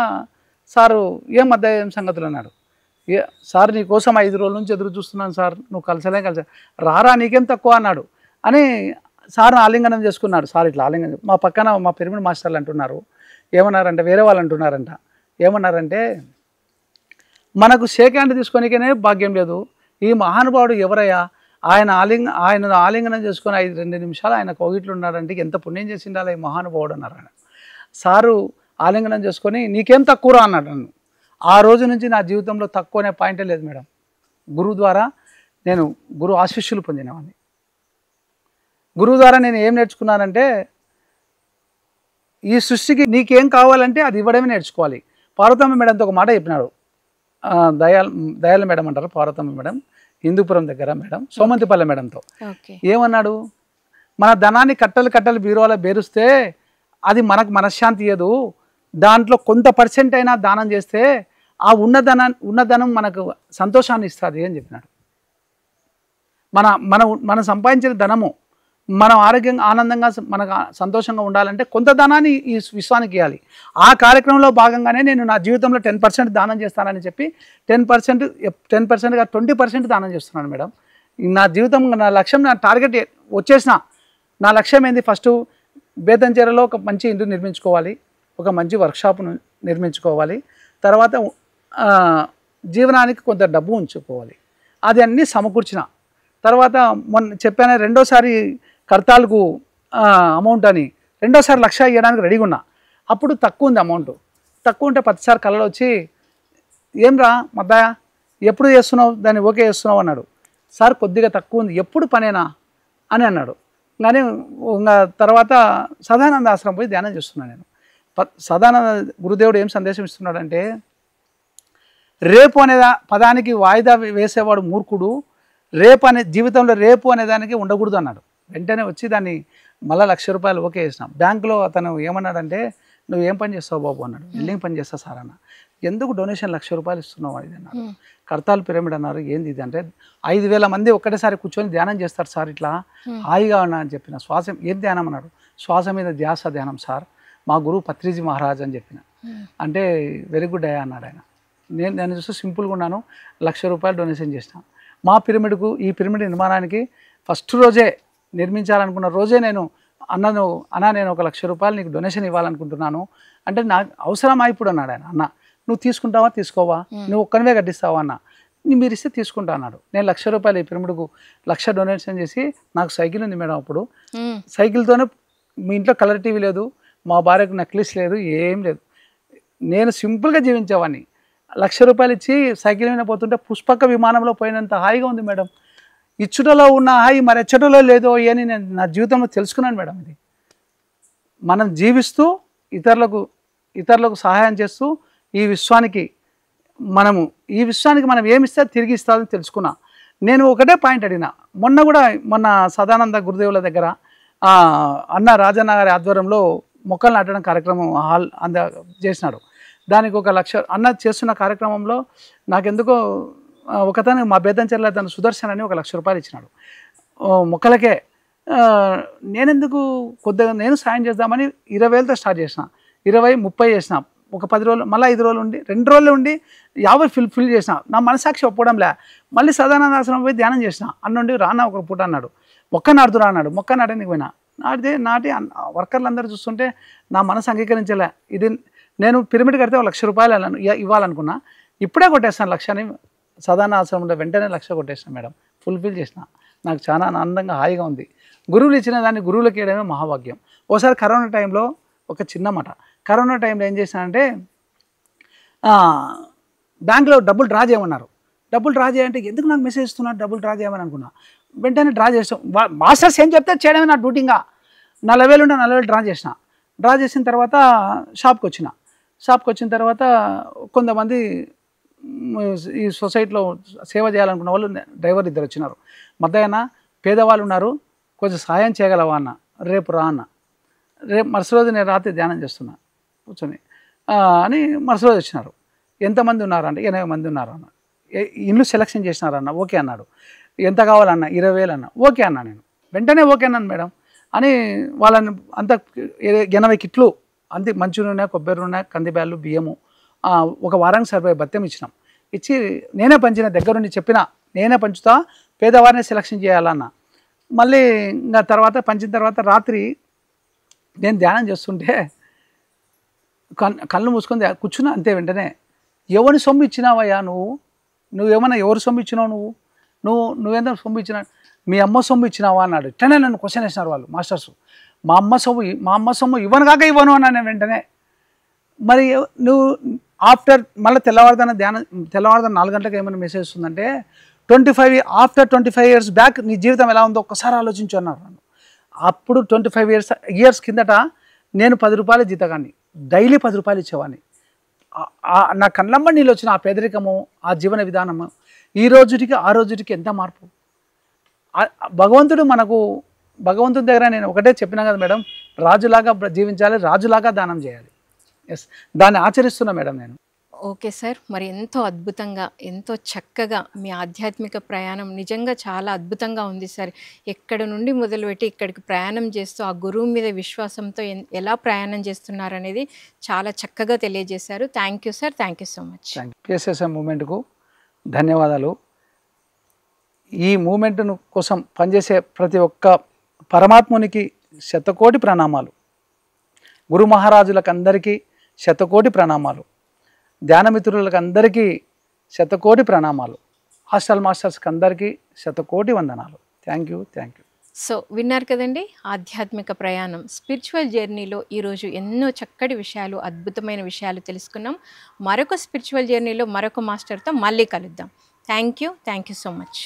సారు ఏం సంగతులు అన్నాడు. సార్ నీ కోసం 5 రోజుల నుంచి ఎదురు చూస్తున్నాను సార్, నువ్వు కలిసా రారా నీకేం తక్కువ అన్నాడు అని సార్ని ఆలింగనం చేసుకున్నాడు. సార్ ఇట్లా ఆలింగనం, మా పక్కన మా పిరమిడ్ మాస్టర్లు అంటున్నారు, ఏమన్నారంటే వేరే వాళ్ళు అంటున్నారంట, ఏమన్నారంటే మనకు షేక్ హ్యాండ్ తీసుకొనికనే భాగ్యం లేదు, ఈ మహానుభావుడు ఎవరయ్యా, ఆయన ఆలింగనం చేసుకొని 2 నిమిషాలు ఆయన కోగిట్లు ఉన్నాడంటే ఎంత పుణ్యం చేసిండాలి ఈ మహానుభావుడు అన్నారు. ఆయన సారు ఆలింగనం చేసుకొని నీకేం తక్కువరా అన్నాడు నన్ను. ఆ రోజు నుంచి నా జీవితంలో తక్కువ అనే పాయింటే లేదు మేడం. గురువు ద్వారా నేను గురు ఆశీస్సులు పొందినవాడిని. గురువు ద్వారా నేను ఏం నేర్చుకున్నానంటే, ఈ సృష్టికి నీకేం కావాలంటే అది ఇవ్వడమే నేర్చుకోవాలి. పార్వతమ్మ మేడంతో ఒక మాట చెప్పినాడు, దయాల మేడం అంటారు, పార్వతమ్మ మేడం, హిందూపురం దగ్గర మేడం, సోమంతిపల్లె మేడంతో ఏమన్నాడు, మన ధనాన్ని కట్టలు బీరువాలో బేరుస్తే అది మనకు మనశ్శాంతి ఇయ్యదు, దాంట్లో కొంత % అయినా దానం చేస్తే ఆ ఉన్న ధనం మనకు సంతోషాన్ని ఇస్తుంది అని చెప్పినాడు. మనం సంపాదించిన ధనము మనం ఆరోగ్యంగా ఆనందంగా మనకు సంతోషంగా ఉండాలంటే కొంత దానాన్ని ఈ విశ్వానికి ఇవ్వాలి. ఆ కార్యక్రమంలో భాగంగానే నేను నా జీవితంలో 10% దానం చేస్తానని చెప్పి 10%గా 20% దానం చేస్తున్నాను మేడం. నా జీవితం, నా లక్ష్యం, నా టార్గెట్ వచ్చేసిన, నా లక్ష్యం ఏంది, ఫస్ట్ బేతంచెరలో ఒక మంచి ఇల్లు నిర్మించుకోవాలి, ఒక మంచి వర్క్షాప్ను నిర్మించుకోవాలి, తర్వాత జీవనానికి కొంత డబ్బు ఉంచుకోవాలి. అది అన్నీ సమకూర్చిన తర్వాత మొన్న చెప్పాను రెండోసారి కర్తాలకు అమౌంట్ అని రెండోసారి 1,00,000 ఇవ్వడానికి రెడీగా ఉన్నా. అప్పుడు తక్కువ ఉంది అమౌంట్. తక్కువ ఉంటే 10 కళలో వచ్చి ఏం రా మద్దయ్య ఎప్పుడు చేస్తున్నావు దాన్ని ఓకే చేస్తున్నావు అన్నాడు. సార్ కొద్దిగా తక్కువ ఉంది, ఎప్పుడు పనేనా అని అన్నాడు. కానీ ఇంకా తర్వాత సదానంద ఆశ్రమం పోయి ధ్యానం చేస్తున్నాను నేను. సదానంద గురుదేవుడు ఏం సందేశం ఇస్తున్నాడంటే, రేపు అనే పదానికి వాయిదా వేసేవాడు మూర్ఖుడు, రేపు అనే జీవితంలో రేపు అనే దానికి ఉండకూడదు అన్నాడు. వెంటనే వచ్చి దాన్ని మళ్ళీ ₹1,00,000 ఓకే చేసినాం. బ్యాంకులో అతను ఏమన్నాడంటే, నువ్వు ఏం పని చేస్తావు బాబు అన్నాడు. బిల్డింగ్ పని చేస్తా సార్ అన్న. ఎందుకు డొనేషన్ ₹1,00,000 ఇస్తున్నావు ఇది అన్నాడు. కర్తాల్ పిరమిడ్ అన్నారు. ఏంది ఇది అంటే 5,000 మంది ఒక్కటేసారి కూర్చొని ధ్యానం చేస్తారు సార్, ఇట్లా హాయిగా ఉన్నా అని చెప్పిన. శ్వాస ఏం ధ్యానం అన్నాడు. శ్వాస మీద ధ్యాస ధ్యానం సార్, మా గురువు పత్రిజీ మహారాజ్ అని చెప్పిన. అంటే వెరీ గుడ్ అయ్యా అన్నాడు ఆయన. నేను చూస్తే సింపుల్గా ఉన్నాను, ₹1,00,000 డొనేషన్ చేసిన. మా పిరమిడ్కు ఈ పిరమిడ్ నిర్మాణానికి ఫస్ట్ రోజే నిర్మించాలనుకున్న రోజే నేను నేను ఒక ₹1,00,000 నీకు డొనేషన్ ఇవ్వాలనుకుంటున్నాను అంటే, నాకు అవసరమా ఇప్పుడు అన్నాడు ఆయన. అన్న నువ్వు తీసుకుంటావా తీసుకోవా, నువ్వు ఒక్కనివే కట్టిస్తావా అన్న, మీరు ఇస్తే తీసుకుంటా అన్నాడు. నేను ₹1,00,000 ఈ పిరమిడ్కు 1,00,000 డొనేషన్ చేసి, నాకు సైకిల్ ఉంది మేడం అప్పుడు, సైకిల్తోనే మీ ఇంట్లో కలర్ టీవీ లేదు, మా భార్యకు నెక్లెస్ లేదు, ఏం లేదు, నేను సింపుల్గా జీవించేవాడిని. ₹1,00,000 ఇచ్చి సైకిల్ మీద పోతుంటే పుష్పక విమానంలో పోయినంత హాయిగా ఉంది మేడం. ఇచ్చుటలో ఉన్న హాయి మరి ఎచ్చటలో లేదో అని నేను నా జీవితంలో తెలుసుకున్నాను మేడం. ఇది మనం జీవిస్తూ ఇతరులకు సహాయం చేస్తూ ఈ విశ్వానికి మనం ఏమిస్తే తిరిగి ఇస్తామని తెలుసుకున్నా. నేను ఒకటే పాయింట్ అడిగిన. మొన్న సదానంద గురుదేవుల దగ్గర అన్న రాజన్న గారి ఆధ్వర్యంలో మొక్కలు నాటడం కార్యక్రమం చేసినాడు. దానికి 1,00,000 అన్న చేస్తున్న కార్యక్రమంలో నాకెందుకో ఒకతను మా బేతంచెర్ల తను సుదర్శన్ అని ₹1,00,000 ఇచ్చినాడు మొక్కలకే. నేనెందుకు కొద్దిగా నేను సాయం చేద్దామని 20,000తో స్టార్ట్ చేసిన. 20, 30 చేసిన. ఒక 10 రోజులు మళ్ళీ 5 రోజులు ఉండి 2 రోజులు ఉండి 50 ఫిల్ చేసిన. నా మనసాక్షి ఒప్పుకోవడంలే. మళ్ళీ సదానంద ఆశ్రమం పోయి ధ్యానం చేసిన. అన్నుండి రానా ఒక పూట అన్నాడు, మొక్క నాటుదురా అన్నాడు. మొక్క నాటడానికి పోయినా. నాటి వర్కర్లు అందరూ చూస్తుంటే నా మనసు అంగీకరించలే. ఇది నేను పిరమిడ్ కడితే ₹1,00,000 ఇవ్వాలనుకున్నా, ఇప్పుడే కొట్టేస్తాను 1,00,000 సదానంద ఆశ్రమంలో వెంటనే 1,00,000 కొట్టేసిన మేడం. ఫుల్ఫిల్ చేసిన. నాకు చాలా ఆనందంగా హాయిగా ఉంది. గురువులు ఇచ్చిన దాన్ని గురువులకు ఇవ్వడమే మహాభాగ్యం. ఓసారి కరోనా టైంలో ఒక చిన్న మాట, కరోనా టైంలో ఏం చేసినానంటే బ్యాంకులో డబ్బులు డ్రా చేయమన్నారు. డబ్బులు డ్రా చేయాలంటే ఎందుకు నాకు మెసేజ్ ఇస్తున్నారు డబ్బులు డ్రా చేయమని అనుకున్నా. వెంటనే డ్రా చేస్తాం. మాస్టర్స్ ఏం చెప్తే చేయడమే నా డ్యూటీగా. 40,000 ఉంటే 40,000 డ్రా చేసిన. డ్రా చేసిన తర్వాత షాప్కి వచ్చిన తర్వాత కొంతమంది ఈ సొసైటీలో సేవ చేయాలనుకున్న వాళ్ళు డ్రైవర్ 2 వచ్చినారు. మధ్యాహ్న పేదవాళ్ళు ఉన్నారు, కొంచెం సాయం చేయగలవా అన్న. రేపు రా అన్న. మరుసటి రోజు నేను రాత్రి ధ్యానం చేస్తున్నా కూర్చొని అని మరుసటి రోజు వచ్చినారు. ఎంతమంది ఉన్నారు అంటే 80 మంది ఉన్నారు అన్న. ఇల్లు సెలక్షన్ చేసినారన్న. ఓకే అన్నాడు. ఎంత కావాలన్న 20,000 అన్న. ఓకే అన్నా. నేను వెంటనే ఓకే అన్నాను మేడం అని వాళ్ళని అంత 80 కిట్లు అంతే మంచి నూనె, కొబ్బరి నూనె, కందిబ్యాళ్ళు, బియ్యము ఒక వారానికి సరిపోయే బత్యం ఇచ్చినాం. ఇచ్చి నేనే పంచిన, దగ్గరుండి చెప్పిన నేనే పంచుతా, పేదవారిని సెలక్షన్ చేయాలన్న. మళ్ళీ ఇంకా తర్వాత పంచిన తర్వాత రాత్రి నేను ధ్యానం చేస్తుంటే కళ్ళు మూసుకొని కూర్చున్నా. అంతే వెంటనే ఎవరి సొమ్ము ఇచ్చినావయ్యా నువ్వేమన్నా ఎవరి సొమ్ము ఇచ్చినావు నువ్వేందో సొమ్ము ఇచ్చినా, మీ అమ్మ సొమ్ము ఇచ్చినావా అన్నాడు. ఇట్లనే నన్ను క్వశ్చన్ వేసినారు వాళ్ళు మాస్టర్స్. మా అమ్మ సొమ్ము ఇవ్వను కాక ఇవ్వను అన్నా నేను వెంటనే. మరి నువ్వు ఆఫ్టర్ మళ్ళీ తెల్లవారుదాన 4 గంటలకు ఏమైనా మెసేజ్ వస్తుందంటే ఆఫ్టర్ 25 years బ్యాక్ నీ జీవితం ఎలా ఉందో ఒక్కసారి ఆలోచించు అన్నారు నన్ను. అప్పుడు 25 years కిందట నేను ₹10 జీతగాన్ని, డైలీ ₹10 ఇచ్చేవాడిని. నా కళ్ళమ్మ నీళ్ళు వచ్చిన ఆ పేదరికము, ఆ జీవన విధానము ఈ రోజుటికి ఆ రోజుటికి ఎంత మార్పు. భగవంతుడి దగ్గర నేను ఒకటే చెప్పినా కదా మేడం, రాజులాగా జీవించాలి, రాజులాగా దానం చేయాలి. ఎస్, దాన్ని ఆచరిస్తున్నా మేడం నేను. ఓకే సార్, మరి ఎంతో అద్భుతంగా ఎంతో చక్కగా మీ ఆధ్యాత్మిక ప్రయాణం నిజంగా చాలా అద్భుతంగా ఉంది సార్. ఎక్కడ నుండి మొదలుపెట్టి ఇక్కడికి ప్రయాణం చేస్తూ ఆ గురువు మీద విశ్వాసంతో ఎలా ప్రయాణం చేస్తున్నారనేది చాలా చక్కగా తెలియజేశారు. Thank you sir, thank you so much. PSSM మూమెంట్కు ధన్యవాదాలు. ఈ మూమెంట్ కోసం పనిచేసే ప్రతి ఒక్క పరమాత్మునికి శతకోటి ప్రణామాలు. గురు మహారాజులకు అందరికీ శతకోటి ప్రణామాలు, ధ్యానమిత్రులకు అందరికీ శతకోటి ప్రణామాలు, హాస్టల్ మాస్టర్స్కి అందరికీ శతకోటి వందనాలు. Thank you. సో విన్నారు కదండి, ఆధ్యాత్మిక ప్రయాణం స్పిరిచువల్ జర్నీలో ఈరోజు ఎన్నో చక్కటి విషయాలు, అద్భుతమైన విషయాలు తెలుసుకున్నాం. మరొక స్పిరిచువల్ జర్నీలో మరొక మాస్టర్తో మళ్ళీ కలుద్దాం. Thank you so much.